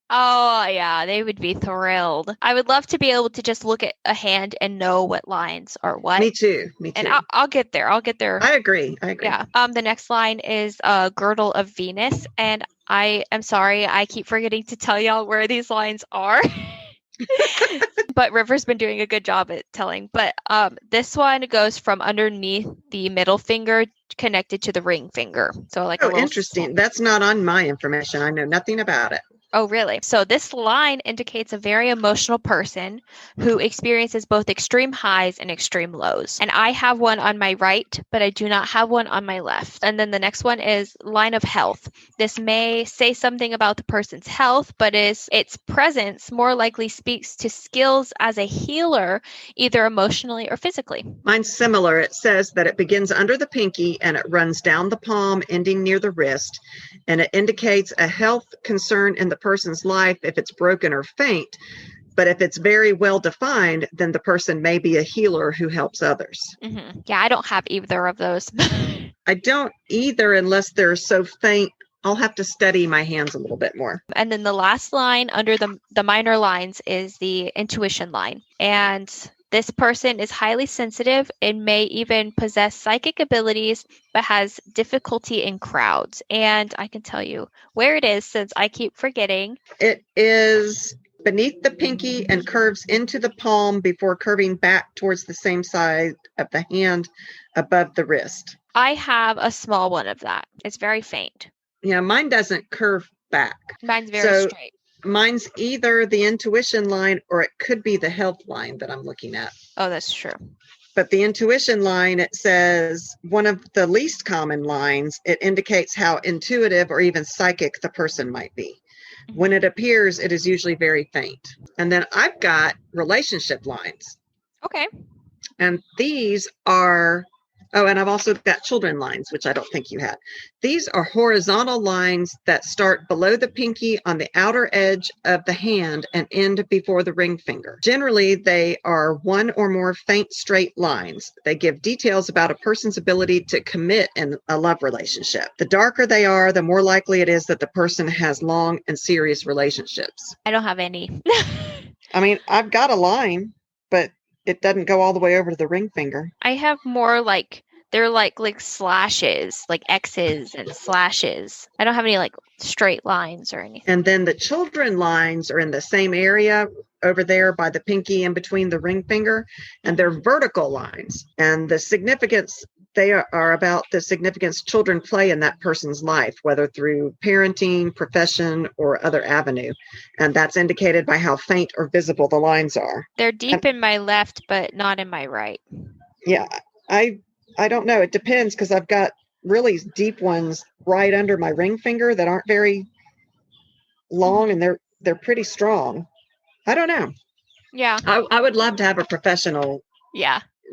[SPEAKER 1] Oh, yeah, they would be thrilled. I would love to be able to just look at a hand and know what lines are what.
[SPEAKER 2] Me too.
[SPEAKER 1] And I'll get there.
[SPEAKER 2] I agree.
[SPEAKER 1] Yeah. The next line is Girdle of Venus. And I am sorry, I keep forgetting to tell y'all where these lines are. But River's been doing a good job at telling. But this one goes from underneath the middle finger connected to the ring finger. So like
[SPEAKER 2] interesting. That's not on my information. I know nothing about it.
[SPEAKER 1] Oh, really? So this line indicates a very emotional person who experiences both extreme highs and extreme lows. And I have one on my right, but I do not have one on my left. And then the next one is line of health. This may say something about the person's health, but its presence more likely speaks to skills as a healer, either emotionally or physically.
[SPEAKER 2] Mine's similar. It says that it begins under the pinky and it runs down the palm, ending near the wrist. And it indicates a health concern in the person's life if it's broken or faint. But if it's very well defined, then the person may be a healer who helps others.
[SPEAKER 1] Mm-hmm. Yeah, I don't have either of those.
[SPEAKER 2] I don't either unless they're so faint. I'll have to study my hands a little bit more.
[SPEAKER 1] And then the last line under the minor lines is the intuition line. And this person is highly sensitive and may even possess psychic abilities, but has difficulty in crowds. And I can tell you where it is since I keep forgetting.
[SPEAKER 2] It is beneath the pinky and curves into the palm before curving back towards the same side of the hand above the wrist.
[SPEAKER 1] I have a small one of that. It's very faint.
[SPEAKER 2] Yeah, mine doesn't curve back.
[SPEAKER 1] Mine's very straight.
[SPEAKER 2] Mine's either the intuition line or it could be the health line that I'm looking at.
[SPEAKER 1] Oh, that's true.
[SPEAKER 2] But the intuition line, it says one of the least common lines. It indicates how intuitive or even psychic the person might be. When it appears, it is usually very faint. And then I've got relationship lines.
[SPEAKER 1] Okay.
[SPEAKER 2] And these are... Oh, and I've also got children lines, which I don't think you had. These are horizontal lines that start below the pinky on the outer edge of the hand and end before the ring finger. Generally, they are one or more faint straight lines. They give details about a person's ability to commit in a love relationship. The darker they are, the more likely it is that the person has long and serious relationships.
[SPEAKER 1] I don't have any.
[SPEAKER 2] I mean, I've got a line, but it doesn't go all the way over to the ring finger.
[SPEAKER 1] I have more like They're like slashes, like X's and slashes. I don't have any like straight lines or anything.
[SPEAKER 2] And then the children lines are in the same area over there by the pinky in between the ring finger, and they're vertical lines. And the significance, they are about the significance children play in that person's life, whether through parenting, profession, or other avenue. And that's indicated by how faint or visible the lines are.
[SPEAKER 1] They're deep in my left, but not in my right.
[SPEAKER 2] Yeah, I don't know. It depends, because I've got really deep ones right under my ring finger that aren't very long, and they're pretty strong. I don't know.
[SPEAKER 1] Yeah.
[SPEAKER 2] I would love to have a professional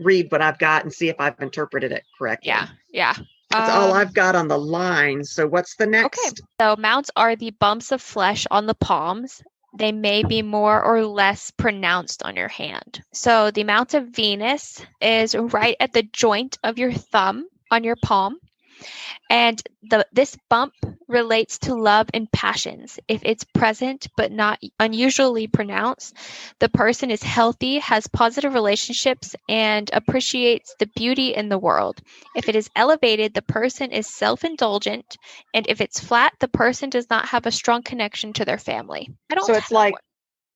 [SPEAKER 2] read what I've got and see if I've interpreted it correctly.
[SPEAKER 1] Yeah.
[SPEAKER 2] That's all I've got on the lines. So what's the next?
[SPEAKER 1] Okay. So mounts are the bumps of flesh on the palms. They may be more or less pronounced on your hand. So the mount of Venus is right at the joint of your thumb on your palm. And this bump relates to love and passions. If it's present but not unusually pronounced, the person is healthy, has positive relationships, and appreciates the beauty in the world. If it is elevated, the person is self-indulgent, and if it's flat, the person does not have a strong connection to their family.
[SPEAKER 2] So it's like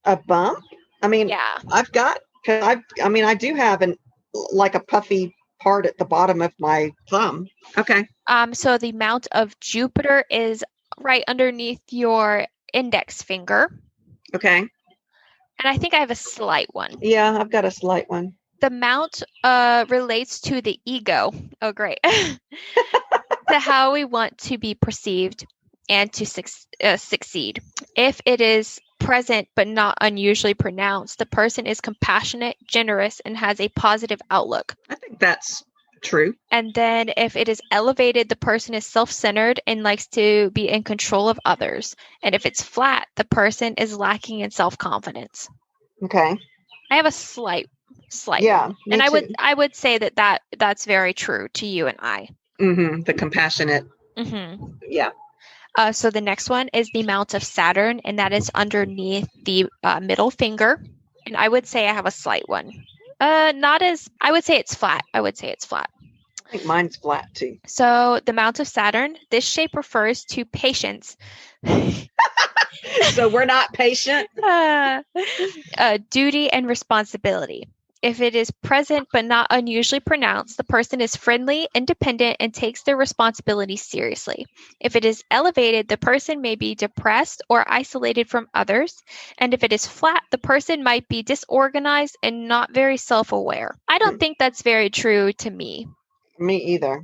[SPEAKER 2] a bump? I mean, I've got, I do have like a puffy part at the bottom of my thumb. Okay.
[SPEAKER 1] So the mount of Jupiter is right underneath your index finger.
[SPEAKER 2] Okay.
[SPEAKER 1] And I think I have a slight one.
[SPEAKER 2] Yeah, I've got a slight one.
[SPEAKER 1] The mount relates to the ego. Oh, great. To how we want to be perceived and to succeed. If it is present but not unusually pronounced, the person is compassionate, generous, and has a positive outlook.
[SPEAKER 2] I think that's true.
[SPEAKER 1] And then if it is elevated, the person is self-centered and likes to be in control of others. And if it's flat, the person is lacking in self-confidence.
[SPEAKER 2] Okay.
[SPEAKER 1] I have a slight.
[SPEAKER 2] Yeah.
[SPEAKER 1] And I would say that's very true to you and I.
[SPEAKER 2] Mm-hmm. The compassionate.
[SPEAKER 1] Mm-hmm.
[SPEAKER 2] Yeah.
[SPEAKER 1] So the next one is the mount of Saturn, and that is underneath the middle finger. And I would say I have a slight one. I would say it's flat. I
[SPEAKER 2] think mine's flat too.
[SPEAKER 1] So the mount of Saturn, this shape refers to patience.
[SPEAKER 2] So we're not patient?
[SPEAKER 1] Duty and responsibility. If it is present but not unusually pronounced, the person is friendly, independent, and takes their responsibilities seriously. If it is elevated, the person may be depressed or isolated from others. And if it is flat, the person might be disorganized and not very self-aware. I don't think that's very true to me.
[SPEAKER 2] Me either.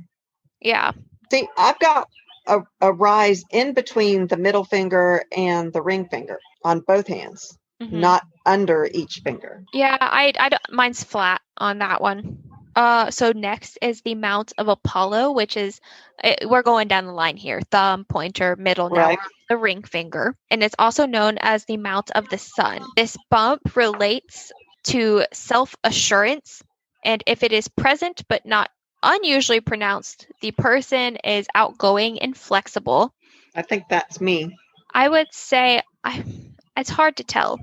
[SPEAKER 1] Yeah.
[SPEAKER 2] See, I've got a rise in between the middle finger and the ring finger on both hands. Mm-hmm. Not under each finger.
[SPEAKER 1] Yeah, I don't, mine's flat on that one. So next is the mount of Apollo, which is, we're going down the line here, thumb, pointer, middle, now the ring finger. And it's also known as the mount of the sun. This bump relates to self-assurance. And if it is present but not unusually pronounced, the person is outgoing and flexible.
[SPEAKER 2] I think that's me.
[SPEAKER 1] I would say, it's hard to tell.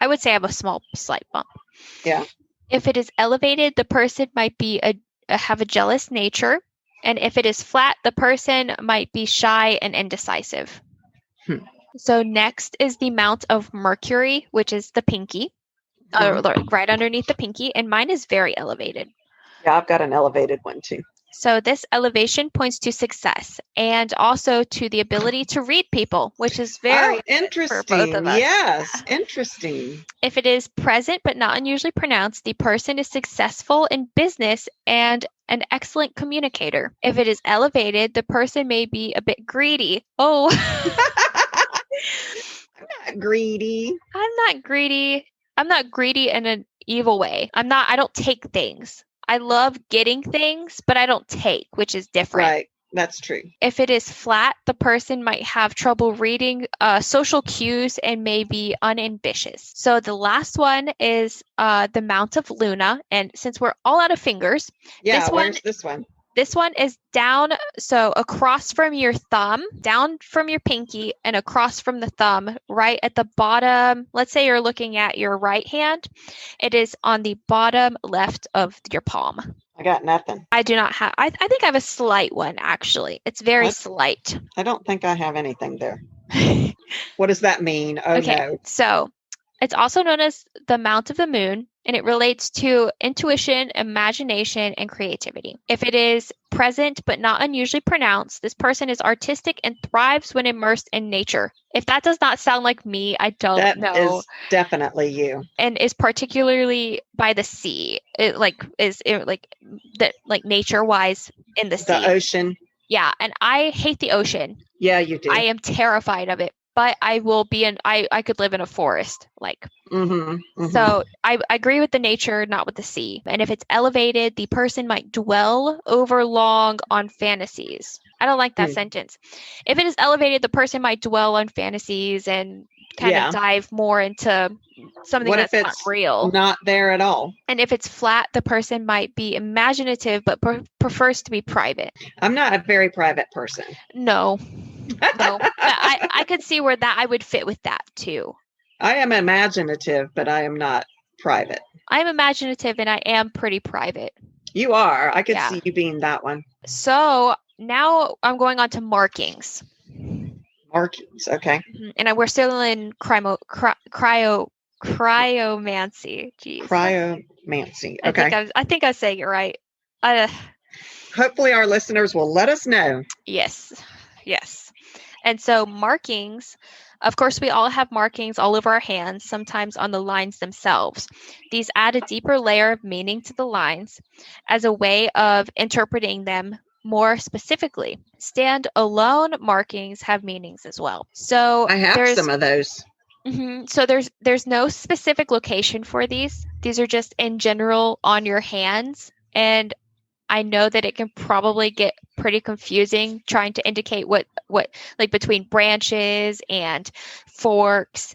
[SPEAKER 1] I would say I have a slight bump.
[SPEAKER 2] Yeah.
[SPEAKER 1] If it is elevated, the person might be have a jealous nature. And if it is flat, the person might be shy and indecisive. So next is the mount of Mercury, which is the pinky, right underneath the pinky. And mine is very elevated.
[SPEAKER 2] Yeah, I've got an elevated one too.
[SPEAKER 1] So this elevation points to success and also to the ability to read people, which is very
[SPEAKER 2] interesting.
[SPEAKER 1] For both of us.
[SPEAKER 2] Yes, interesting.
[SPEAKER 1] If it is present but not unusually pronounced, the person is successful in business and an excellent communicator. If it is elevated, the person may be a bit greedy. Oh.
[SPEAKER 2] I'm not greedy.
[SPEAKER 1] I'm not greedy in an evil way. I don't take things. I love getting things, but I don't take, which is different.
[SPEAKER 2] Right. That's true.
[SPEAKER 1] If it is flat, the person might have trouble reading social cues and may be unambitious. So the last one is the mount of Luna. And since we're all out of fingers,
[SPEAKER 2] where's this one?
[SPEAKER 1] This one is down, so across from your thumb, down from your pinky, and across from the thumb, right at the bottom. Let's say you're looking at your right hand. It is on the bottom left of your palm.
[SPEAKER 2] I got nothing.
[SPEAKER 1] I do not have, I think I have a slight one, actually. It's very slight.
[SPEAKER 2] I don't think I have anything there. What does that mean? Oh,
[SPEAKER 1] okay,
[SPEAKER 2] no.
[SPEAKER 1] So it's also known as the mount of the moon, and it relates to intuition, imagination, and creativity. If it is present but not unusually pronounced, this person is artistic and thrives when immersed in nature. If that does not sound like me, I don't know.
[SPEAKER 2] That is definitely you.
[SPEAKER 1] And is particularly by the sea. Nature-wise in the sea.
[SPEAKER 2] The ocean.
[SPEAKER 1] Yeah, and I hate the ocean.
[SPEAKER 2] Yeah, you do.
[SPEAKER 1] I am terrified of it. But I will be I could live in a forest, like. So I agree with the nature, not with the sea. And if it's elevated, the person might dwell over long on fantasies. I don't like that sentence. If it is elevated, the person might dwell on fantasies and kind of dive more into something that's not real.
[SPEAKER 2] Not there at all.
[SPEAKER 1] And if it's flat, the person might be imaginative, but prefers to be private.
[SPEAKER 2] I'm not a very private person.
[SPEAKER 1] No. I could see where that I would fit with that too.
[SPEAKER 2] I am imaginative, but I am not private.
[SPEAKER 1] I'm imaginative and I am pretty private.
[SPEAKER 2] You are. I could see you being that one.
[SPEAKER 1] So now I'm going on to markings.
[SPEAKER 2] Markings, okay.
[SPEAKER 1] And we're still in cryomancy. Jeez.
[SPEAKER 2] Cryomancy. Okay.
[SPEAKER 1] I think I say it right.
[SPEAKER 2] Hopefully our listeners will let us know.
[SPEAKER 1] Yes. And so markings, of course, we all have markings all over our hands, sometimes on the lines themselves. These add a deeper layer of meaning to the lines as a way of interpreting them more specifically. Stand-alone markings have meanings as well. So
[SPEAKER 2] I have some of those.
[SPEAKER 1] So there's no specific location for these. These are just in general on your hands. And I know that it can probably get pretty confusing trying to indicate what like between branches and forks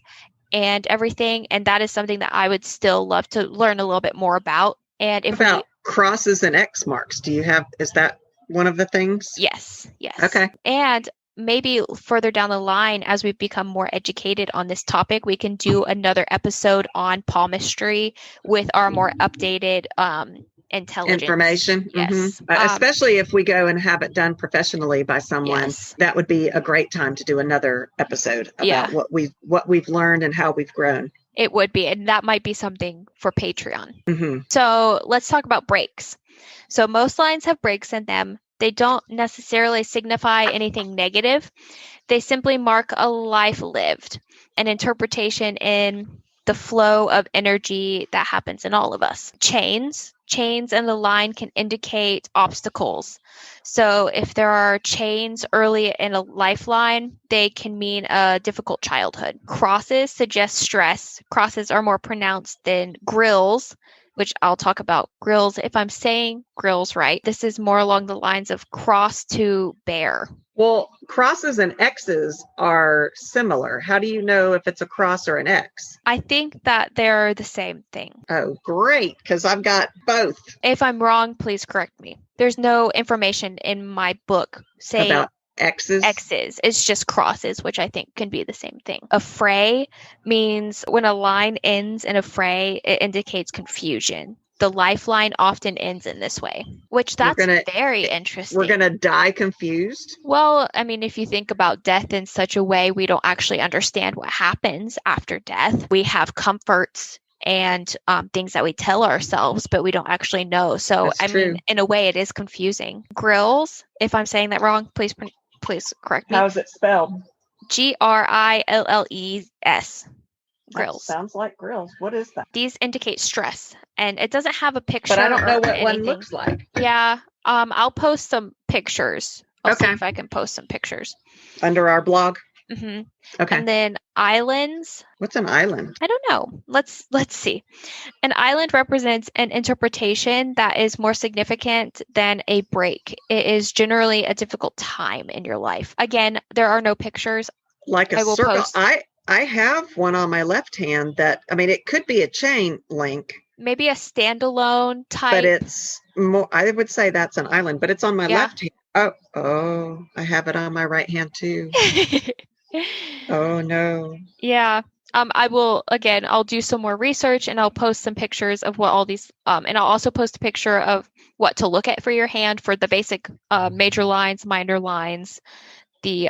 [SPEAKER 1] and everything. And that is something that I would still love to learn a little bit more about. And if
[SPEAKER 2] about crosses and X marks, is that one of the things?
[SPEAKER 1] Yes.
[SPEAKER 2] Okay.
[SPEAKER 1] And maybe further down the line, as we become more educated on this topic, we can do another episode on palmistry with our more updated intelligence
[SPEAKER 2] information.
[SPEAKER 1] Yes.
[SPEAKER 2] Especially if we go and have it done professionally by someone.
[SPEAKER 1] Yes.
[SPEAKER 2] That would be a great time to do another episode about what we've learned and how we've grown.
[SPEAKER 1] It would be, and that might be something for Patreon. So let's talk about breaks. So most lines have breaks in them. They don't necessarily signify anything negative. They simply mark a life lived, an interpretation in the flow of energy that happens in all of us. Chains and the line can indicate obstacles. So if there are chains early in a lifeline, they can mean a difficult childhood. Crosses suggest stress. Crosses are more pronounced than grills, which I'll talk about grills if I'm saying grills right. This is more along the lines of cross to bear.
[SPEAKER 2] Well, crosses and X's are similar. How do you know if it's a cross or an X?
[SPEAKER 1] I think that they're the same thing.
[SPEAKER 2] Oh, great, because I've got both.
[SPEAKER 1] If I'm wrong, please correct me. There's no information in my book saying
[SPEAKER 2] about X's.
[SPEAKER 1] It's just crosses, which I think can be the same thing. A fray means when a line ends in a fray, it indicates confusion. The lifeline often ends in this way, which that's very interesting.
[SPEAKER 2] We're going to die confused?
[SPEAKER 1] Well, I mean, if you think about death in such a way, we don't actually understand what happens after death. We have comforts and things that we tell ourselves, but we don't actually know. So,
[SPEAKER 2] that's true.
[SPEAKER 1] Mean, in a way, it is confusing. Grills, if I'm saying that wrong, please correct me.
[SPEAKER 2] How's it spelled?
[SPEAKER 1] GRILLES. Grills.
[SPEAKER 2] That sounds like grills. What is that?
[SPEAKER 1] These indicate stress, and it doesn't have a picture.
[SPEAKER 2] But I don't know what
[SPEAKER 1] anything.
[SPEAKER 2] One looks like.
[SPEAKER 1] Yeah. I'll post some pictures. I'll see
[SPEAKER 2] Okay.
[SPEAKER 1] if I can post some pictures.
[SPEAKER 2] Under our blog?
[SPEAKER 1] Mm-hmm.
[SPEAKER 2] Okay.
[SPEAKER 1] And then islands.
[SPEAKER 2] What's an island?
[SPEAKER 1] I don't know. Let's see. An island represents an interpretation that is more significant than a break. It is generally a difficult time in your life. Again, there are no pictures.
[SPEAKER 2] Like a
[SPEAKER 1] I will
[SPEAKER 2] circle.
[SPEAKER 1] post.
[SPEAKER 2] I have one on my left hand that, I mean, it could be a chain link.
[SPEAKER 1] Maybe a standalone type.
[SPEAKER 2] But it's more, I would say that's an island, but it's on my
[SPEAKER 1] Yeah.
[SPEAKER 2] left hand. Oh, I have it on my right hand too. Oh no.
[SPEAKER 1] Yeah. I will, again, I'll do some more research and I'll post some pictures of what all these, and I'll also post a picture of what to look at for your hand for the basic major lines, minor lines, the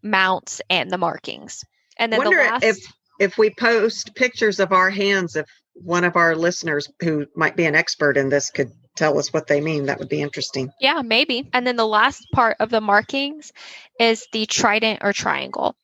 [SPEAKER 1] mounts, and the markings. And then
[SPEAKER 2] Wonder
[SPEAKER 1] the last.
[SPEAKER 2] if we post pictures of our hands, if one of our listeners who might be an expert in this could tell us what they mean, that would be interesting.
[SPEAKER 1] Yeah, maybe. And then the last part of the markings is the trident or triangle.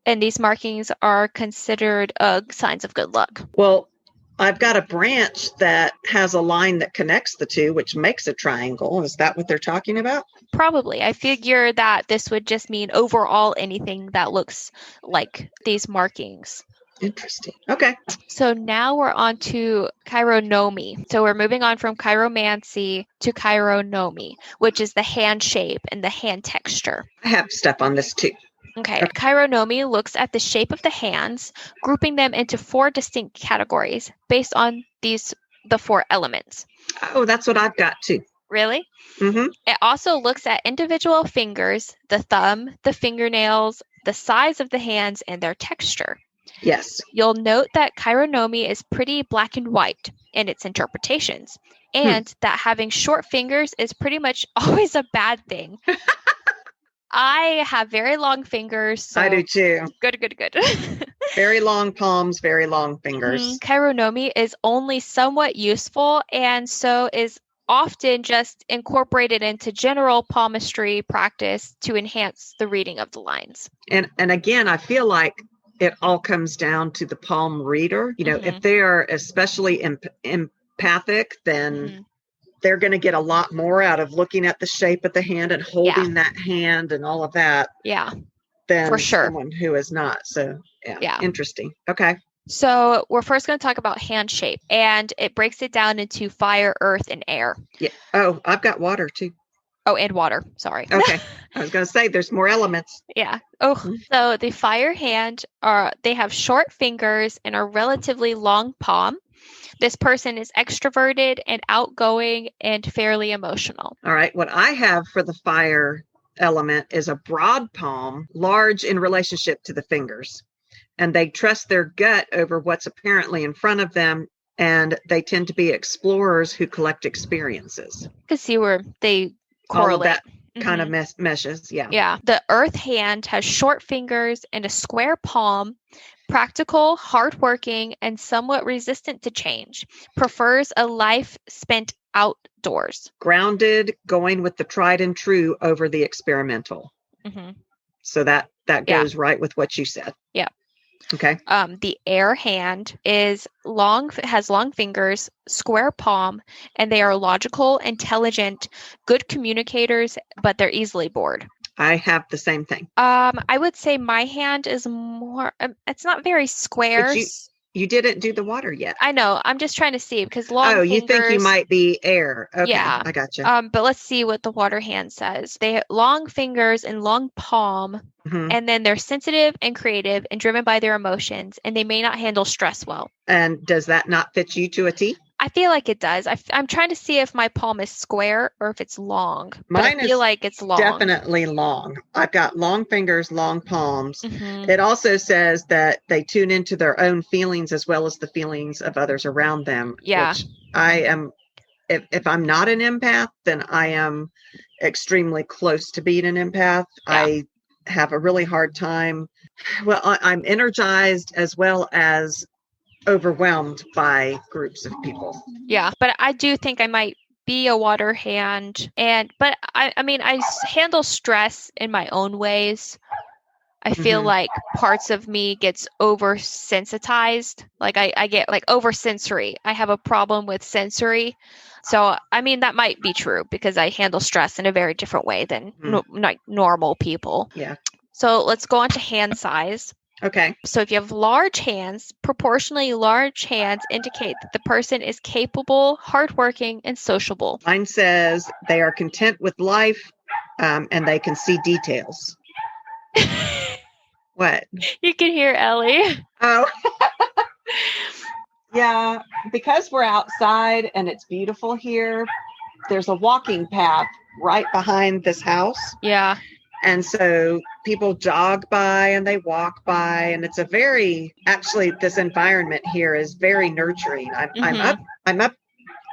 [SPEAKER 1] And these markings are considered signs of good luck.
[SPEAKER 2] Well, I've got a branch that has a line that connects the two, which makes a triangle. Is that what they're talking about?
[SPEAKER 1] Probably. I figure that this would just mean overall anything that looks like these markings.
[SPEAKER 2] Interesting. Okay.
[SPEAKER 1] So now we're on to chironomy. So we're moving on from chiromancy to chironomy, which is the hand shape and the hand texture.
[SPEAKER 2] I have stuff on this too.
[SPEAKER 1] Okay. Chironomy looks at the shape of the hands, grouping them into 4 distinct categories based on the 4 elements.
[SPEAKER 2] Oh, that's what I've got too.
[SPEAKER 1] Really?
[SPEAKER 2] Mm-hmm.
[SPEAKER 1] It also looks at individual fingers, the thumb, the fingernails, the size of the hands, and their texture.
[SPEAKER 2] Yes.
[SPEAKER 1] You'll note that chironomy is pretty black and white in its interpretations, and that having short fingers is pretty much always a bad thing. I have very long fingers. So
[SPEAKER 2] I do too.
[SPEAKER 1] Good.
[SPEAKER 2] Very long palms, very long fingers.
[SPEAKER 1] Chironomy is only somewhat useful, and so is often just incorporated into general palmistry practice to enhance the reading of the lines.
[SPEAKER 2] And again, I feel like it all comes down to the palm reader. You know, if they are especially empathic, then they're going to get a lot more out of looking at the shape of the hand and holding that hand and all of that.
[SPEAKER 1] Yeah.
[SPEAKER 2] Than
[SPEAKER 1] for sure.
[SPEAKER 2] Someone who is not. So yeah. Interesting. Okay.
[SPEAKER 1] So we're first going to talk about hand shape, and it breaks it down into fire, earth, and air.
[SPEAKER 2] Yeah. Oh, I've got water too.
[SPEAKER 1] Oh, and water. Sorry.
[SPEAKER 2] Okay. I was going to say there's more elements.
[SPEAKER 1] Yeah. Oh, so the fire hand they have short fingers and a relatively long palm. This person is extroverted and outgoing and fairly emotional.
[SPEAKER 2] All right. What I have for the fire element is a broad palm, large in relationship to the fingers. And they trust their gut over what's apparently in front of them. And they tend to be explorers who collect experiences.
[SPEAKER 1] You can see where they correlate.
[SPEAKER 2] All of that kind of meshes. Yeah.
[SPEAKER 1] Yeah. The earth hand has short fingers and a square palm. Practical, hardworking, and somewhat resistant to change. Prefers a life spent outdoors.
[SPEAKER 2] Grounded, going with the tried and true over the experimental. So that goes right with what you said.
[SPEAKER 1] Yeah.
[SPEAKER 2] Okay.
[SPEAKER 1] The air hand has long fingers, square palm, and they are logical, intelligent, good communicators, but they're easily bored.
[SPEAKER 2] I have the same thing.
[SPEAKER 1] I would say my hand is more, it's not very square.
[SPEAKER 2] But you didn't do the water yet.
[SPEAKER 1] I know. I'm just trying to see because long fingers.
[SPEAKER 2] You think you might be air. Okay.
[SPEAKER 1] Yeah.
[SPEAKER 2] I got you.
[SPEAKER 1] But let's see what the water hand says. They have long fingers and long palm, and then they're sensitive and creative and driven by their emotions, and they may not handle stress well.
[SPEAKER 2] And does that not fit you to a T?
[SPEAKER 1] I feel like it does. I'm trying to see if my palm is square or if it's long.
[SPEAKER 2] Mine
[SPEAKER 1] I feel like it's long.
[SPEAKER 2] Definitely long. I've got long fingers, long palms. It also says that they tune into their own feelings as well as the feelings of others around them.
[SPEAKER 1] Yeah.
[SPEAKER 2] Which I am, if I'm not an empath, then I am extremely close to being an empath. Yeah. I have a really hard time. Well, I'm energized as well as overwhelmed by groups of people.
[SPEAKER 1] Yeah, but I do think I might be a water hand, but I mean I handle stress in my own ways. I feel like parts of me gets oversensitized. Like I get like oversensory. I have a problem with sensory. So I mean that might be true because I handle stress in a very different way than like normal people.
[SPEAKER 2] Yeah.
[SPEAKER 1] So let's go on to hand size.
[SPEAKER 2] Okay.
[SPEAKER 1] So if you have large hands, proportionally large hands indicate that the person is capable, hardworking, and sociable.
[SPEAKER 2] Mine says they are content with life and they can see details. What?
[SPEAKER 1] You can hear Ellie.
[SPEAKER 2] Oh. Yeah, because we're outside and it's beautiful here, there's a walking path right behind this house.
[SPEAKER 1] Yeah.
[SPEAKER 2] And so people jog by and they walk by, and it's actually this environment here is very nurturing. I'm up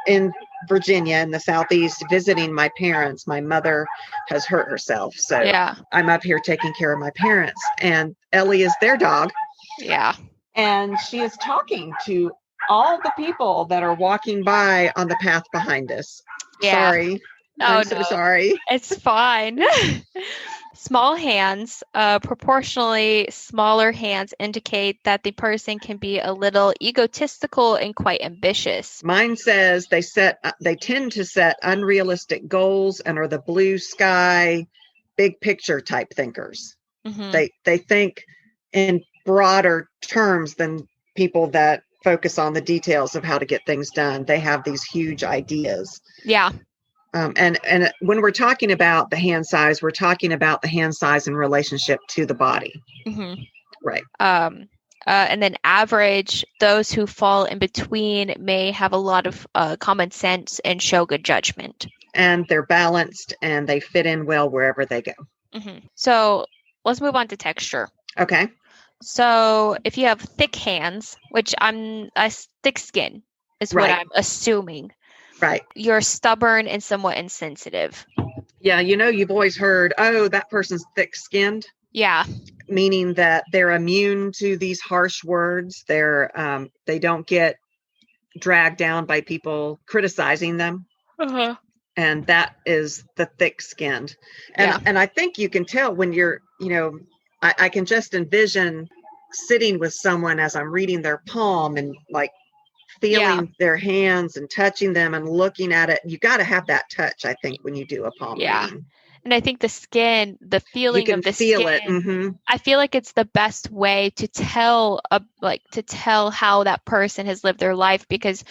[SPEAKER 2] in Virginia in the Southeast visiting my parents. My mother has hurt herself. So
[SPEAKER 1] yeah.
[SPEAKER 2] I'm up here taking care of my parents, and Ellie is their dog.
[SPEAKER 1] Yeah.
[SPEAKER 2] And she is talking to all the people that are walking by on the path behind us.
[SPEAKER 1] Yeah.
[SPEAKER 2] Sorry. I'm so sorry.
[SPEAKER 1] It's fine. Small hands, proportionally smaller hands indicate that the person can be a little egotistical and quite ambitious.
[SPEAKER 2] Mine says they tend to set unrealistic goals and are the blue sky, big picture type thinkers. Mm-hmm. They think in broader terms than people that focus on the details of how to get things done. They have these huge ideas.
[SPEAKER 1] Yeah.
[SPEAKER 2] And when we're talking about the hand size, we're talking about the hand size in relationship to the body. Mm-hmm. Right.
[SPEAKER 1] And then average, those who fall in between may have a lot of common sense and show good judgment.
[SPEAKER 2] And they're balanced and they fit in well wherever they go.
[SPEAKER 1] Mm-hmm. So let's move on to texture.
[SPEAKER 2] Okay.
[SPEAKER 1] So if you have thick hands, which thick skin is what I'm assuming.
[SPEAKER 2] Right.
[SPEAKER 1] You're stubborn and somewhat insensitive.
[SPEAKER 2] Yeah. You've always heard, oh, that person's thick-skinned.
[SPEAKER 1] Yeah.
[SPEAKER 2] Meaning that they're immune to these harsh words. They don't get dragged down by people criticizing them. Uh-huh. And that is the thick-skinned. And I think you can tell when you're, I can just envision sitting with someone as I'm reading their palm and like feeling their hands and touching them and looking at it. You got to have that touch, I think, when you do a palm reading.
[SPEAKER 1] And I think the skin, the feeling of the
[SPEAKER 2] feel
[SPEAKER 1] skin,
[SPEAKER 2] it. Mm-hmm.
[SPEAKER 1] I feel like it's the best way to tell how that person has lived their life, because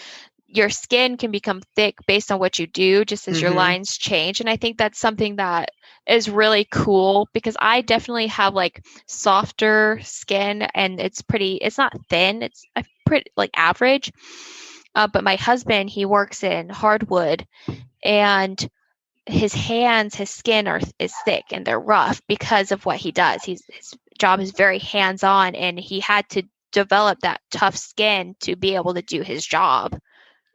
[SPEAKER 1] your skin can become thick based on what you do, just as your lines change. And I think that's something that is really cool, because I definitely have like softer skin, and it's not thin. It's pretty like average. But my husband, he works in hardwood, and his skin is thick and they're rough because of what he does. His job is very hands-on, and he had to develop that tough skin to be able to do his job.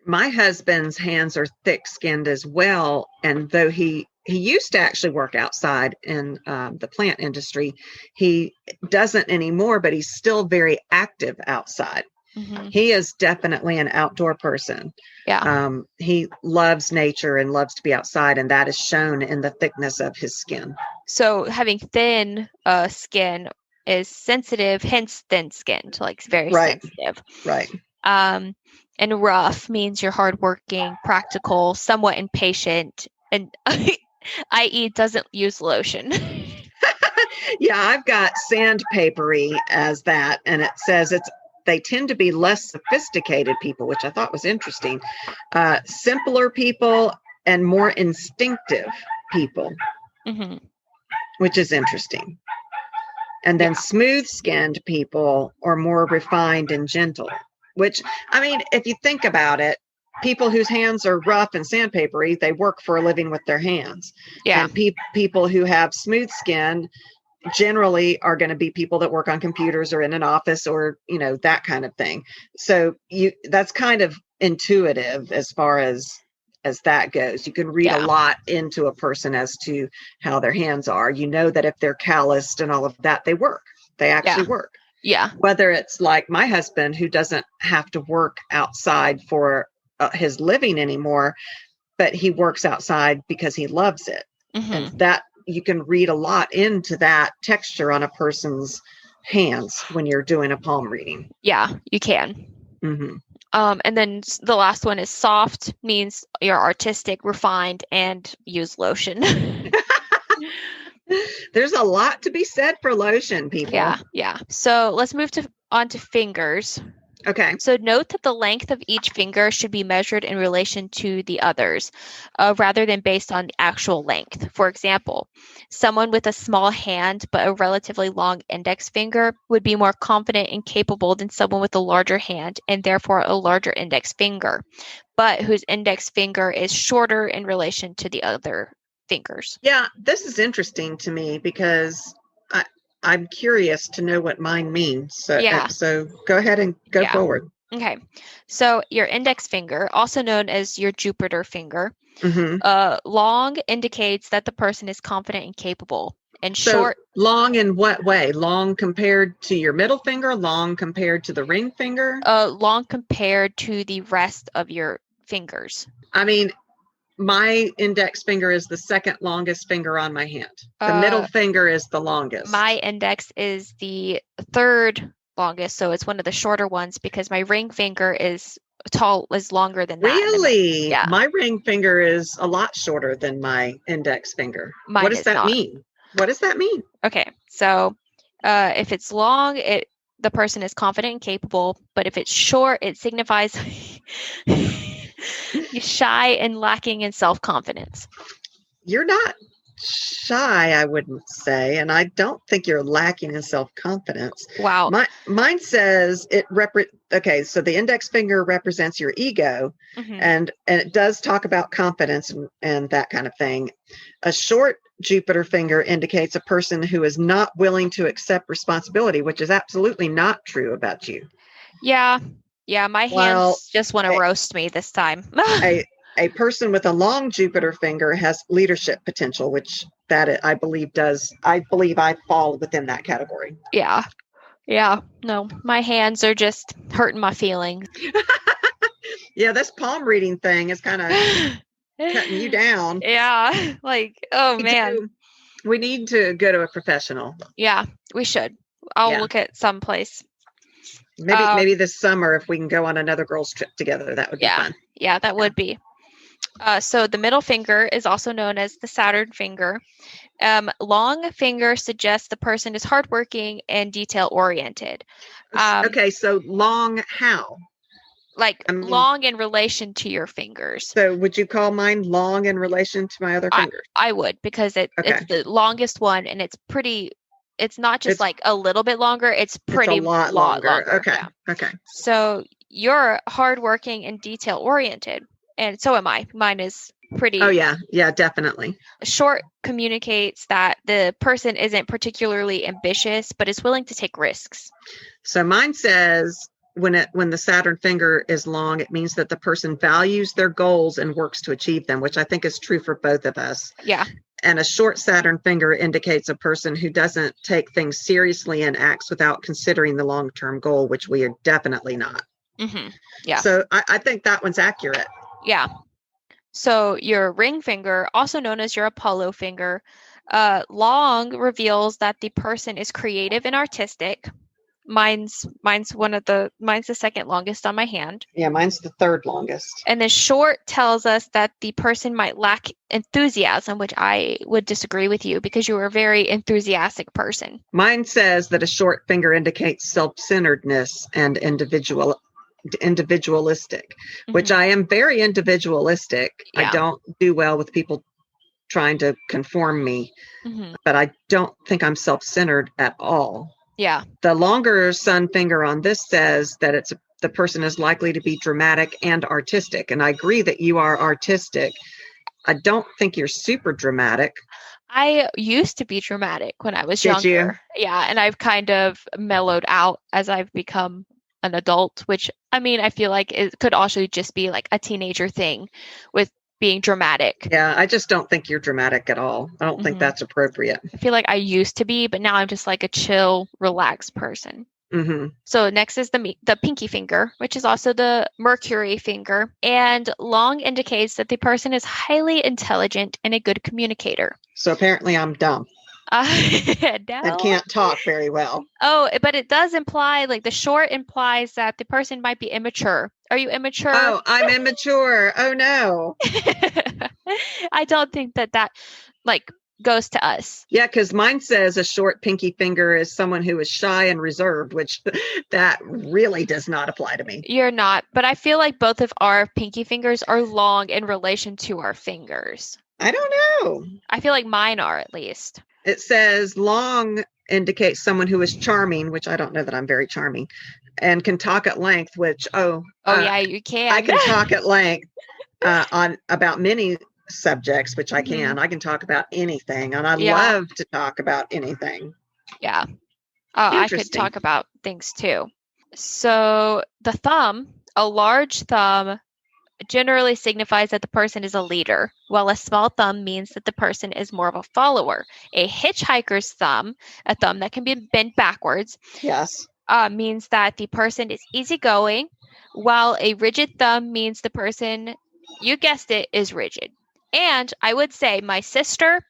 [SPEAKER 2] My husband's hands are thick-skinned as well, and though he used to actually work outside in the plant industry, he doesn't anymore, but he's still very active outside. Mm-hmm. He is definitely an outdoor person.
[SPEAKER 1] Yeah.
[SPEAKER 2] He loves nature and loves to be outside, and that is shown in the thickness of his skin.
[SPEAKER 1] So having thin skin is sensitive, hence thin skinned, like very sensitive.
[SPEAKER 2] Right.
[SPEAKER 1] And rough means you're hardworking, practical, somewhat impatient, and i.e. doesn't use lotion.
[SPEAKER 2] Yeah, I've got sandpapery as that, and it says they tend to be less sophisticated people, which I thought was interesting. Simpler people and more instinctive people, which is interesting. And then smooth-skinned people are more refined and gentle, which, I mean, if you think about it, people whose hands are rough and sandpapery, they work for a living with their hands.
[SPEAKER 1] Yeah.
[SPEAKER 2] And people who have smooth skin generally are going to be people that work on computers or in an office or, that kind of thing. So that's kind of intuitive as far as that goes. You can read a lot into a person as to how their hands are. That if they're calloused and all of that, they work. They actually work.
[SPEAKER 1] Yeah.
[SPEAKER 2] Whether it's like my husband, who doesn't have to work outside for his living anymore, but he works outside because he loves it. Mm-hmm. And that you can read a lot into that texture on a person's hands when you're doing a palm reading.
[SPEAKER 1] Yeah, you can.
[SPEAKER 2] Mm-hmm.
[SPEAKER 1] And then the last one is soft, means you're artistic, refined, and use lotion.
[SPEAKER 2] There's a lot to be said for lotion, people.
[SPEAKER 1] Yeah. So let's move on to fingers.
[SPEAKER 2] Okay.
[SPEAKER 1] So note that the length of each finger should be measured in relation to the others, rather than based on the actual length. For example, someone with a small hand but a relatively long index finger would be more confident and capable than someone with a larger hand and therefore a larger index finger, but whose index finger is shorter in relation to the other fingers.
[SPEAKER 2] Yeah, this is interesting to me because I'm curious to know what mine means. So,
[SPEAKER 1] Yeah.
[SPEAKER 2] so go ahead and go
[SPEAKER 1] Yeah.
[SPEAKER 2] forward.
[SPEAKER 1] Okay. So your index finger, also known as your Jupiter finger,
[SPEAKER 2] Mm-hmm.
[SPEAKER 1] long indicates that the person is confident and capable. And
[SPEAKER 2] So
[SPEAKER 1] short,
[SPEAKER 2] long in what way? Long compared to your middle finger? Long compared to the ring finger?
[SPEAKER 1] long compared to the rest of your fingers.
[SPEAKER 2] I mean, my index finger is the second longest finger on my hand. The middle finger is the longest.
[SPEAKER 1] My index is the third longest, so it's one of the shorter ones because my ring finger is longer than that.
[SPEAKER 2] Really?
[SPEAKER 1] Yeah.
[SPEAKER 2] My ring finger is a lot shorter than my index finger.
[SPEAKER 1] Mine
[SPEAKER 2] what does
[SPEAKER 1] is
[SPEAKER 2] that
[SPEAKER 1] not.
[SPEAKER 2] mean? What does that mean?
[SPEAKER 1] Okay, so if it's long, the person is confident and capable, but if it's short, it signifies you're shy and lacking in self-confidence.
[SPEAKER 2] You're not shy, I wouldn't say, and I don't think you're lacking in self-confidence.
[SPEAKER 1] Wow.
[SPEAKER 2] Mine says okay, so the index finger represents your ego, and it does talk about confidence and that kind of thing. A short Jupiter finger indicates a person who is not willing to accept responsibility, which is absolutely not true about you.
[SPEAKER 1] Yeah, my hands just want to roast me this time.
[SPEAKER 2] A person with a long Jupiter finger has leadership potential, which I believe I fall within that category.
[SPEAKER 1] Yeah. No, my hands are just hurting my feelings.
[SPEAKER 2] Yeah, this palm reading thing is kind of cutting you down.
[SPEAKER 1] Yeah, man.
[SPEAKER 2] We need to go to a professional.
[SPEAKER 1] Yeah, we should. I'll look at someplace.
[SPEAKER 2] Maybe this summer, if we can go on another girls' trip together, that would be fun.
[SPEAKER 1] Yeah, that would be. So the middle finger is also known as the Saturn finger. Long finger suggests the person is hardworking and detail-oriented.
[SPEAKER 2] Okay, so long how?
[SPEAKER 1] Long in relation to your fingers.
[SPEAKER 2] So would you call mine long in relation to my other fingers?
[SPEAKER 1] I would, because it's the longest one, and it's not just a little bit longer, it's pretty
[SPEAKER 2] a lot longer. Okay.
[SPEAKER 1] Yeah.
[SPEAKER 2] Okay.
[SPEAKER 1] So you're hardworking and detail-oriented, and so am I. Mine is pretty.
[SPEAKER 2] Oh, yeah. Yeah, definitely.
[SPEAKER 1] Short communicates that the person isn't particularly ambitious, but is willing to take risks.
[SPEAKER 2] So mine says when the Saturn finger is long, it means that the person values their goals and works to achieve them, which I think is true for both of us.
[SPEAKER 1] Yeah.
[SPEAKER 2] And a short Saturn finger indicates a person who doesn't take things seriously and acts without considering the long-term goal, which we are definitely not.
[SPEAKER 1] Mm-hmm. Yeah.
[SPEAKER 2] So I think that one's accurate.
[SPEAKER 1] Yeah. So your ring finger, also known as your Apollo finger, long reveals that the person is creative and artistic. Mine's the second longest on my hand.
[SPEAKER 2] Yeah, mine's the third longest.
[SPEAKER 1] And the short tells us that the person might lack enthusiasm, which I would disagree with you because you are a very enthusiastic person.
[SPEAKER 2] Mine says that a short finger indicates self-centeredness and individualistic, which I am very individualistic.
[SPEAKER 1] Yeah.
[SPEAKER 2] I don't do well with people trying to conform me, but I don't think I'm self-centered at all.
[SPEAKER 1] Yeah.
[SPEAKER 2] The longer sun finger on this says that the person is likely to be dramatic and artistic. And I agree that you are artistic. I don't think you're super dramatic.
[SPEAKER 1] I used to be dramatic when I was
[SPEAKER 2] Did
[SPEAKER 1] younger.
[SPEAKER 2] you?
[SPEAKER 1] Yeah. And I've kind of mellowed out as I've become an adult, which I feel like it could also just be like a teenager thing with being dramatic.
[SPEAKER 2] Yeah, I just don't think you're dramatic at all. I don't think that's appropriate.
[SPEAKER 1] I feel like I used to be, but now I'm just like a chill, relaxed person. So next is the pinky finger, which is also the Mercury finger, and long indicates that the person is highly intelligent and a good communicator.
[SPEAKER 2] So apparently I'm dumb.
[SPEAKER 1] No.
[SPEAKER 2] And can't talk very well.
[SPEAKER 1] Oh, but it does imply, the short implies that the person might be immature. Are you immature?
[SPEAKER 2] Oh, I'm immature. Oh, no.
[SPEAKER 1] I don't think that goes to us.
[SPEAKER 2] Yeah, because mine says a short pinky finger is someone who is shy and reserved, which that really does not apply to me.
[SPEAKER 1] You're not, but I feel like both of our pinky fingers are long in relation to our fingers.
[SPEAKER 2] I don't know.
[SPEAKER 1] I feel like mine are, at least.
[SPEAKER 2] It says long indicates someone who is charming, which I don't know that I'm very charming, and can talk at length, which,
[SPEAKER 1] yeah, you can.
[SPEAKER 2] I can talk at length on about many subjects, which I can.
[SPEAKER 1] Mhm.
[SPEAKER 2] I can talk about anything, and I love to talk about anything.
[SPEAKER 1] Yeah. I could talk about things too. So the thumb, a large thumb, generally signifies that the person is a leader, while a small thumb means that the person is more of a follower. A hitchhiker's thumb, a thumb that can be bent backwards,
[SPEAKER 2] Yes,
[SPEAKER 1] means that the person is easygoing, while a rigid thumb means the person, you guessed it, is rigid. And I would say my sister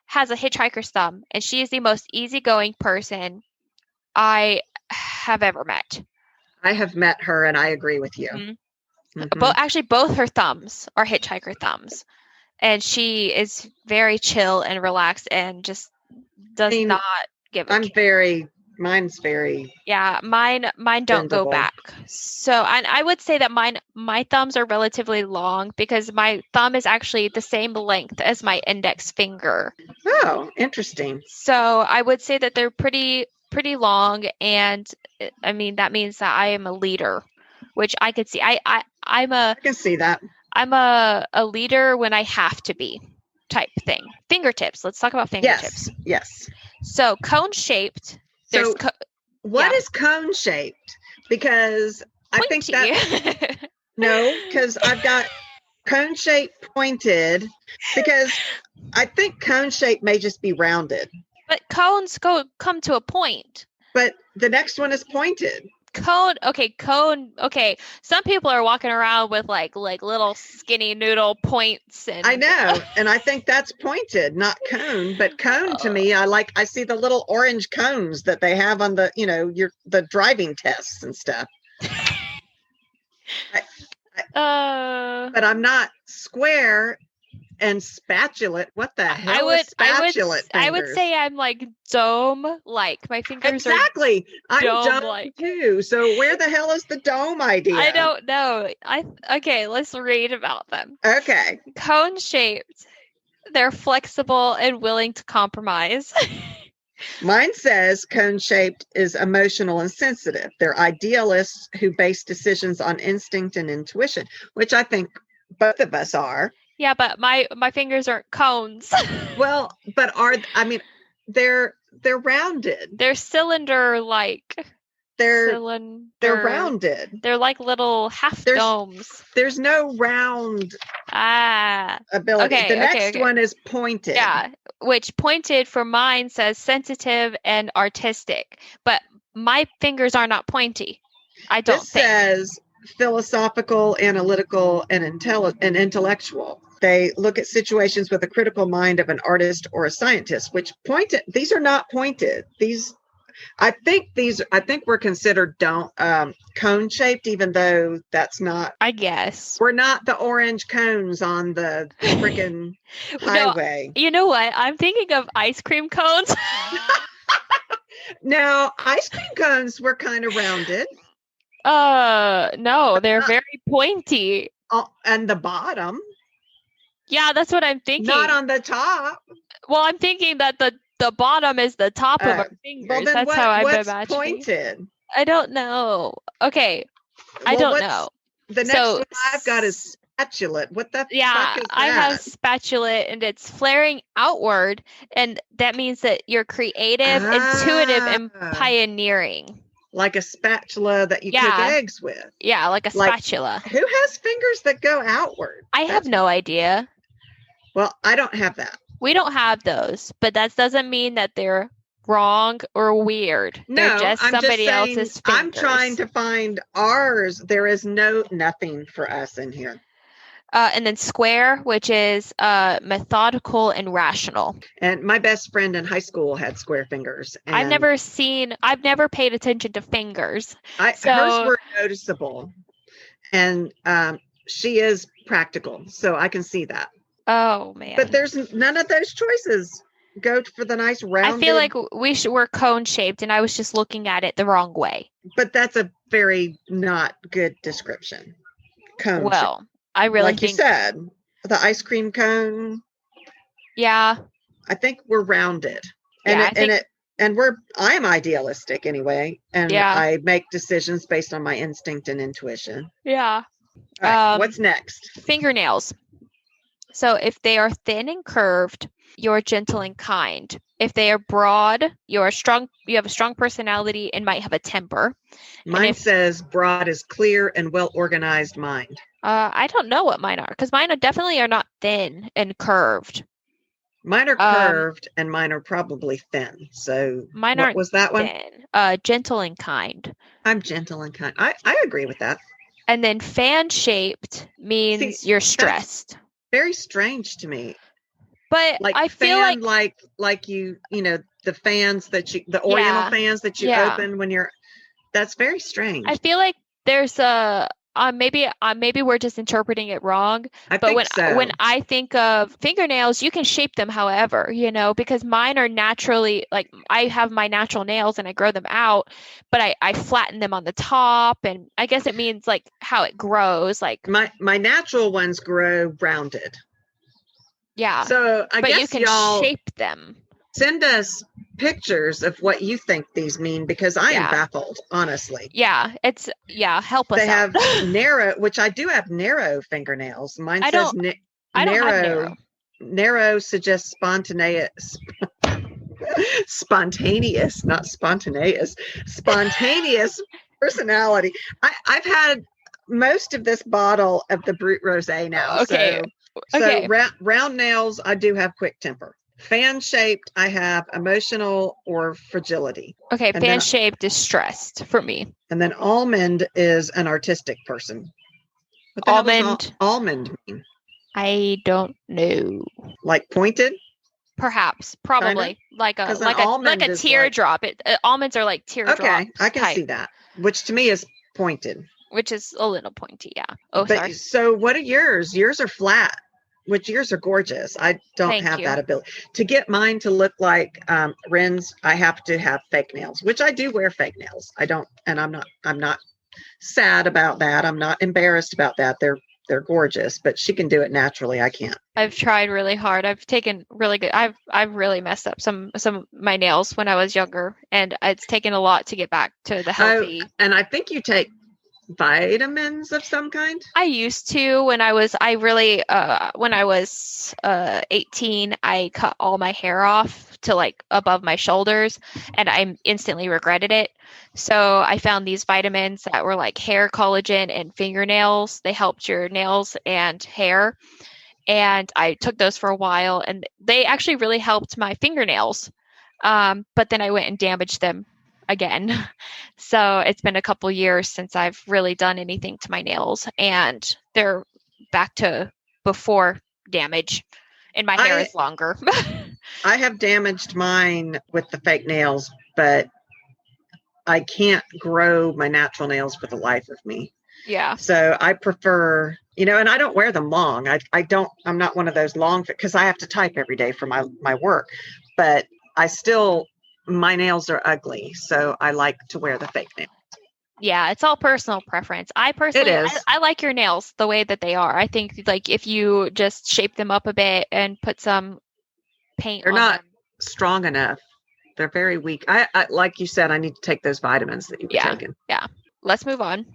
[SPEAKER 1] has a hitchhiker's thumb, and she is the most easygoing person I have ever met.
[SPEAKER 2] I have met her, and I agree with you.
[SPEAKER 1] Mhm.
[SPEAKER 2] Mhm.
[SPEAKER 1] Both her thumbs are hitchhiker thumbs, and she is very chill and relaxed and just does not give a care.
[SPEAKER 2] Mine's very
[SPEAKER 1] Yeah, mine don't go
[SPEAKER 2] bendable.
[SPEAKER 1] back. So, and I would say that my thumbs are relatively long because my thumb is actually the same length as my index finger.
[SPEAKER 2] Oh, interesting.
[SPEAKER 1] So I would say that they're pretty long, and I mean that means that I am a leader, which I could see. I
[SPEAKER 2] can see that.
[SPEAKER 1] I'm a leader when I have to be, type thing. Fingertips. Let's talk about fingertips.
[SPEAKER 2] Yes.
[SPEAKER 1] So cone shaped.
[SPEAKER 2] So what is cone shaped? Because I think that no, because I've got cone shaped pointed, because I think cone shape may just be rounded.
[SPEAKER 1] But cones come to a point.
[SPEAKER 2] But the next one is pointed.
[SPEAKER 1] Cone. Okay. Some people are walking around with like little skinny noodle points, and
[SPEAKER 2] I know, and I think that's pointed, not cone. But cone to me, I see the little orange cones that they have on the the driving tests and stuff. But I'm not square and spatulate. What the hell is spatulate?
[SPEAKER 1] I would say I'm like dome, like my fingers
[SPEAKER 2] exactly.
[SPEAKER 1] are
[SPEAKER 2] I'm dome too. So where the hell is the dome idea?
[SPEAKER 1] I don't know. Okay, let's read about them.
[SPEAKER 2] Okay.
[SPEAKER 1] Cone shaped. They're flexible and willing to compromise.
[SPEAKER 2] Mine says cone shaped is emotional and sensitive. They're idealists who base decisions on instinct and intuition, which I think both of us are.
[SPEAKER 1] Yeah, but my fingers aren't cones.
[SPEAKER 2] Well, but they're rounded.
[SPEAKER 1] They're cylinder-like.
[SPEAKER 2] They're rounded.
[SPEAKER 1] They're like little half domes.
[SPEAKER 2] There's no round ability.
[SPEAKER 1] Okay,
[SPEAKER 2] the next one is pointed.
[SPEAKER 1] Yeah, which pointed for mine says sensitive and artistic, but my fingers are not pointy. I don't think.
[SPEAKER 2] This says philosophical, analytical, and intellectual. They look at situations with a critical mind of an artist or a scientist, which these are not pointed. I think we're considered cone shaped, even though that's not.
[SPEAKER 1] I guess
[SPEAKER 2] we're not the orange cones on the freaking highway.
[SPEAKER 1] No, you know what? I'm thinking of ice cream cones.
[SPEAKER 2] Now, ice cream cones were kind of rounded.
[SPEAKER 1] No, they're very pointy.
[SPEAKER 2] And the bottom.
[SPEAKER 1] Yeah, that's what I'm thinking.
[SPEAKER 2] Not on the top.
[SPEAKER 1] Well, I'm thinking that the bottom is the top of our fingers.
[SPEAKER 2] Well, then
[SPEAKER 1] that's how I'm
[SPEAKER 2] what's
[SPEAKER 1] imagining.
[SPEAKER 2] Pointed?
[SPEAKER 1] I don't know. Okay. I don't know.
[SPEAKER 2] The next one I've got is spatulate. What the fuck is that?
[SPEAKER 1] I have spatulate, and it's flaring outward, and that means that you're creative, intuitive, and pioneering.
[SPEAKER 2] Like a spatula that you cook eggs with.
[SPEAKER 1] Yeah, like a spatula.
[SPEAKER 2] Who has fingers that go outward?
[SPEAKER 1] I have no idea.
[SPEAKER 2] Well, I don't have that.
[SPEAKER 1] We don't have those, but that doesn't mean that they're wrong or weird.
[SPEAKER 2] No,
[SPEAKER 1] they're just somebody else's fingers.
[SPEAKER 2] I'm trying to find ours. There is nothing for us in here.
[SPEAKER 1] And then square, which is methodical and rational.
[SPEAKER 2] And my best friend in high school had square fingers. And
[SPEAKER 1] I've never paid attention to fingers.
[SPEAKER 2] Hers were noticeable. And she is practical, so I can see that.
[SPEAKER 1] Oh, man.
[SPEAKER 2] But there's none of those choices. go for the nice rounded?
[SPEAKER 1] I feel like we're cone shaped, and I was just looking at it the wrong way.
[SPEAKER 2] But that's a very not good description. Cone
[SPEAKER 1] Well,
[SPEAKER 2] shape.
[SPEAKER 1] I really
[SPEAKER 2] like
[SPEAKER 1] think
[SPEAKER 2] you said, the ice cream cone.
[SPEAKER 1] Yeah.
[SPEAKER 2] I think we're rounded.
[SPEAKER 1] Yeah,
[SPEAKER 2] And I'm idealistic anyway, and
[SPEAKER 1] Yeah.
[SPEAKER 2] I make decisions based on my instinct and intuition.
[SPEAKER 1] Yeah.
[SPEAKER 2] All right, what's next?
[SPEAKER 1] Fingernails. So if they are thin and curved, you're gentle and kind. If they are broad, you have a strong personality and might have a temper.
[SPEAKER 2] Mine says broad is clear and well organized mind.
[SPEAKER 1] I don't know what mine are, because mine definitely are not thin and curved.
[SPEAKER 2] Mine are curved and mine are probably thin. So
[SPEAKER 1] mine
[SPEAKER 2] what was that one?
[SPEAKER 1] Thin. Gentle and kind.
[SPEAKER 2] I'm gentle and kind. I agree with that.
[SPEAKER 1] And then fan shaped means you're stressed.
[SPEAKER 2] Very strange to me.
[SPEAKER 1] But
[SPEAKER 2] like
[SPEAKER 1] I feel
[SPEAKER 2] like you know, the fans the oriental fans that you open when you're, that's very strange.
[SPEAKER 1] I feel like there's a maybe we're just interpreting it wrong. When I think of fingernails, you can shape them however, you know, because mine are naturally, like, I have my natural nails and I grow them out, but I flatten them on the top, and I guess it means like how it grows. Like
[SPEAKER 2] my natural ones grow rounded.
[SPEAKER 1] Yeah.
[SPEAKER 2] So I guess
[SPEAKER 1] you can shape them.
[SPEAKER 2] Send us pictures of what you think these mean, because I am baffled, honestly.
[SPEAKER 1] Yeah, help us out.
[SPEAKER 2] They have narrow, which I do have narrow fingernails. Mine says narrow. Narrow suggests spontaneous, not spontaneous, spontaneous personality. I've had most of this bottle of the Brut Rosé now.
[SPEAKER 1] Okay.
[SPEAKER 2] So round nails, I do have quick temper. Fan shaped, I have emotional or fragility.
[SPEAKER 1] Okay, fan shaped is stressed for me.
[SPEAKER 2] And then almond is an artistic person. What the hell does almond mean?
[SPEAKER 1] I don't know.
[SPEAKER 2] Like pointed?
[SPEAKER 1] Perhaps, probably. Kinda? like a teardrop. Almonds are like teardrops.
[SPEAKER 2] Okay, I can see that. Which to me is pointed.
[SPEAKER 1] Which is a little pointy, yeah. Oh, sorry.
[SPEAKER 2] So what are yours? Yours are flat. Which yours are gorgeous. I don't have that ability. To get mine to look like Ren's, I have to have fake nails, which I do wear fake nails. I don't, and I'm not sad about that. I'm not embarrassed about that. They're gorgeous, but she can do it naturally. I can't.
[SPEAKER 1] I've tried really hard. I've taken really good. I've really messed up some of my nails when I was younger, and it's taken a lot to get back to the healthy.
[SPEAKER 2] And I think you take vitamins of some kind.
[SPEAKER 1] I used to when I was 18, I cut all my hair off to like above my shoulders, and I instantly regretted it. So I found these vitamins that were like hair collagen and fingernails. They helped your nails and hair, and I took those for a while, and they actually really helped my fingernails. But then I went and damaged them again. So it's been a couple years since I've really done anything to my nails, and they're back to before damage, and my hair is longer.
[SPEAKER 2] I have damaged mine with the fake nails, but I can't grow my natural nails for the life of me.
[SPEAKER 1] Yeah. So
[SPEAKER 2] I prefer, and I don't wear them long. I'm not one of those long, because I have to type every day for my work, but my nails are ugly, so I like to wear the fake nails.
[SPEAKER 1] Yeah, it's all personal preference. I like your nails the way that they are. I think like if you just shape them up a bit and put some paint
[SPEAKER 2] on them. They're not strong enough. They're very weak. I like you said, I need to take those vitamins that you were taking. Yeah.
[SPEAKER 1] Let's move on.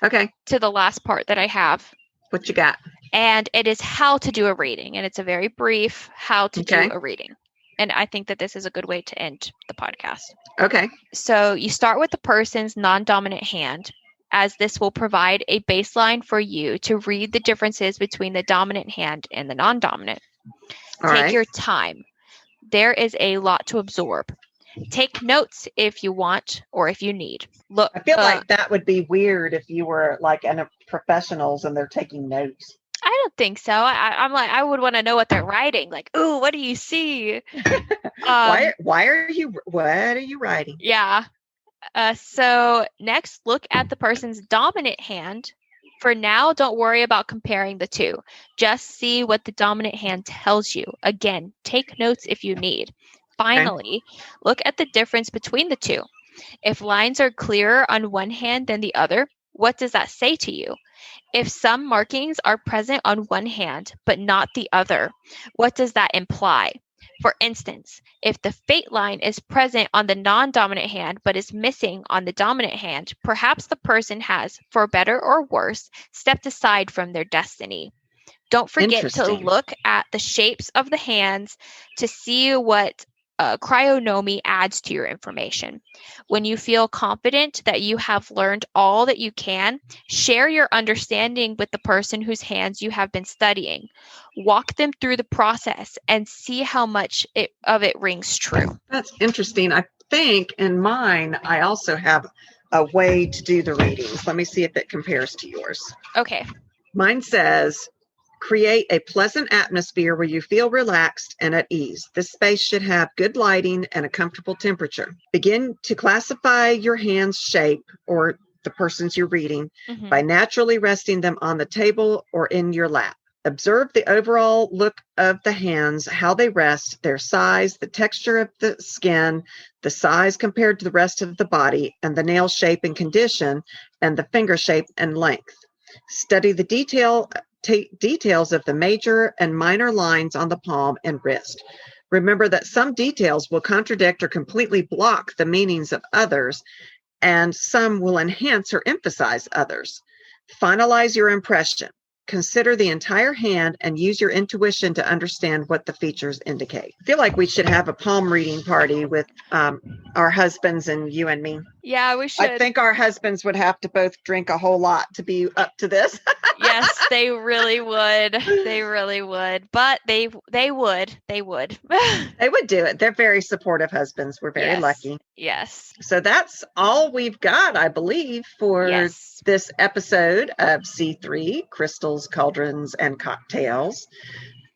[SPEAKER 2] Okay.
[SPEAKER 1] To the last part that I have.
[SPEAKER 2] What you got?
[SPEAKER 1] And it is how to do a reading, and it's a very brief how to do a reading. And I think that this is a good way to end the podcast.
[SPEAKER 2] Okay.
[SPEAKER 1] So you start with the person's non-dominant hand, as this will provide a baseline for you to read the differences between the dominant hand and the non-dominant. Take your time. There is a lot to absorb. Take notes if you want or if you need. Look,
[SPEAKER 2] I feel like that would be weird if you were like professionals and they're taking notes.
[SPEAKER 1] I don't think so. I'm like, I would want to know what they're writing. Like, ooh, what do you what
[SPEAKER 2] are you writing?
[SPEAKER 1] Yeah. So next, look at the person's dominant hand For now, don't worry about comparing the two. Just see what the dominant hand tells you. Again, take notes if you need. Finally, look at the difference between the two. If lines are clearer on one hand than the other, what does that say to you? If some markings are present on one hand but not the other, what does that imply? For instance, if the fate line is present on the non-dominant hand but is missing on the dominant hand, perhaps the person has, for better or worse, stepped aside from their destiny. Don't forget to look at the shapes of the hands to see what cryonomy adds to your information. When you feel confident that you have learned all that you can, share your understanding with the person whose hands you have been studying. Walk them through the process and see how much of it rings true.
[SPEAKER 2] That's interesting. I think in mine, I also have a way to do the readings. Let me see if it compares to yours.
[SPEAKER 1] Okay.
[SPEAKER 2] Mine says, create a pleasant atmosphere where you feel relaxed and at ease. This space should have good lighting and a comfortable temperature. Begin to classify your hand's shape, or the person's you're reading, by naturally resting them on the table or in your lap. Observe the overall look of the hands, how they rest, their size, the texture of the skin, the size compared to the rest of the body, and the nail shape and condition, and the finger shape and length. Study the details of the major and minor lines on the palm and wrist. Remember that some details will contradict or completely block the meanings of others, and some will enhance or emphasize others. Finalize your impression. Consider the entire hand and use your intuition to understand what the features indicate. I feel like we should have a palm reading party with our husbands and you and me.
[SPEAKER 1] Yeah, we should.
[SPEAKER 2] I think our husbands would have to both drink a whole lot to be up to this.
[SPEAKER 1] Yes, they really would. They really would. But they would. They would.
[SPEAKER 2] They would do it. They're very supportive husbands. We're very lucky.
[SPEAKER 1] Yes.
[SPEAKER 2] So that's all we've got, I believe, for this episode of C3, Crystals, Cauldrons, and Cocktails.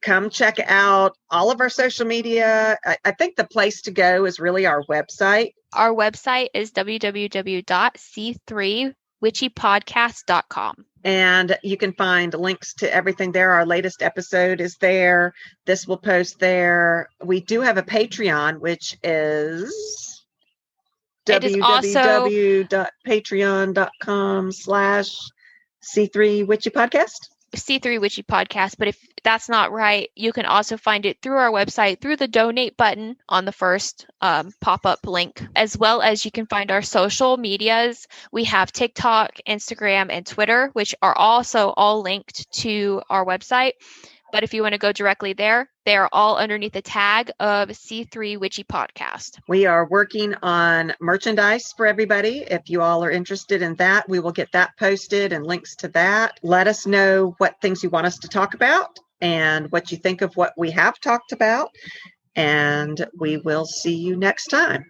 [SPEAKER 2] Come check out all of our social media. I think the place to go is really our website.
[SPEAKER 1] Our website is www.c3witchypodcast.com.
[SPEAKER 2] And you can find links to everything there. Our latest episode is there. This will post there. We do have a Patreon, which is www.patreon.com/C3 Witchy Podcast.
[SPEAKER 1] C3 Witchy Podcast. But if that's not right, you can also find it through our website, through the donate button on the first pop-up link, as well as you can find our social medias. We have TikTok, Instagram, and Twitter, which are also all linked to our website. But if you want to go directly there, they are all underneath the tag of C3 Witchy Podcast.
[SPEAKER 2] We are working on merchandise for everybody. If you all are interested in that, we will get that posted and links to that. Let us know what things you want us to talk about and what you think of what we have talked about. And we will see you next time.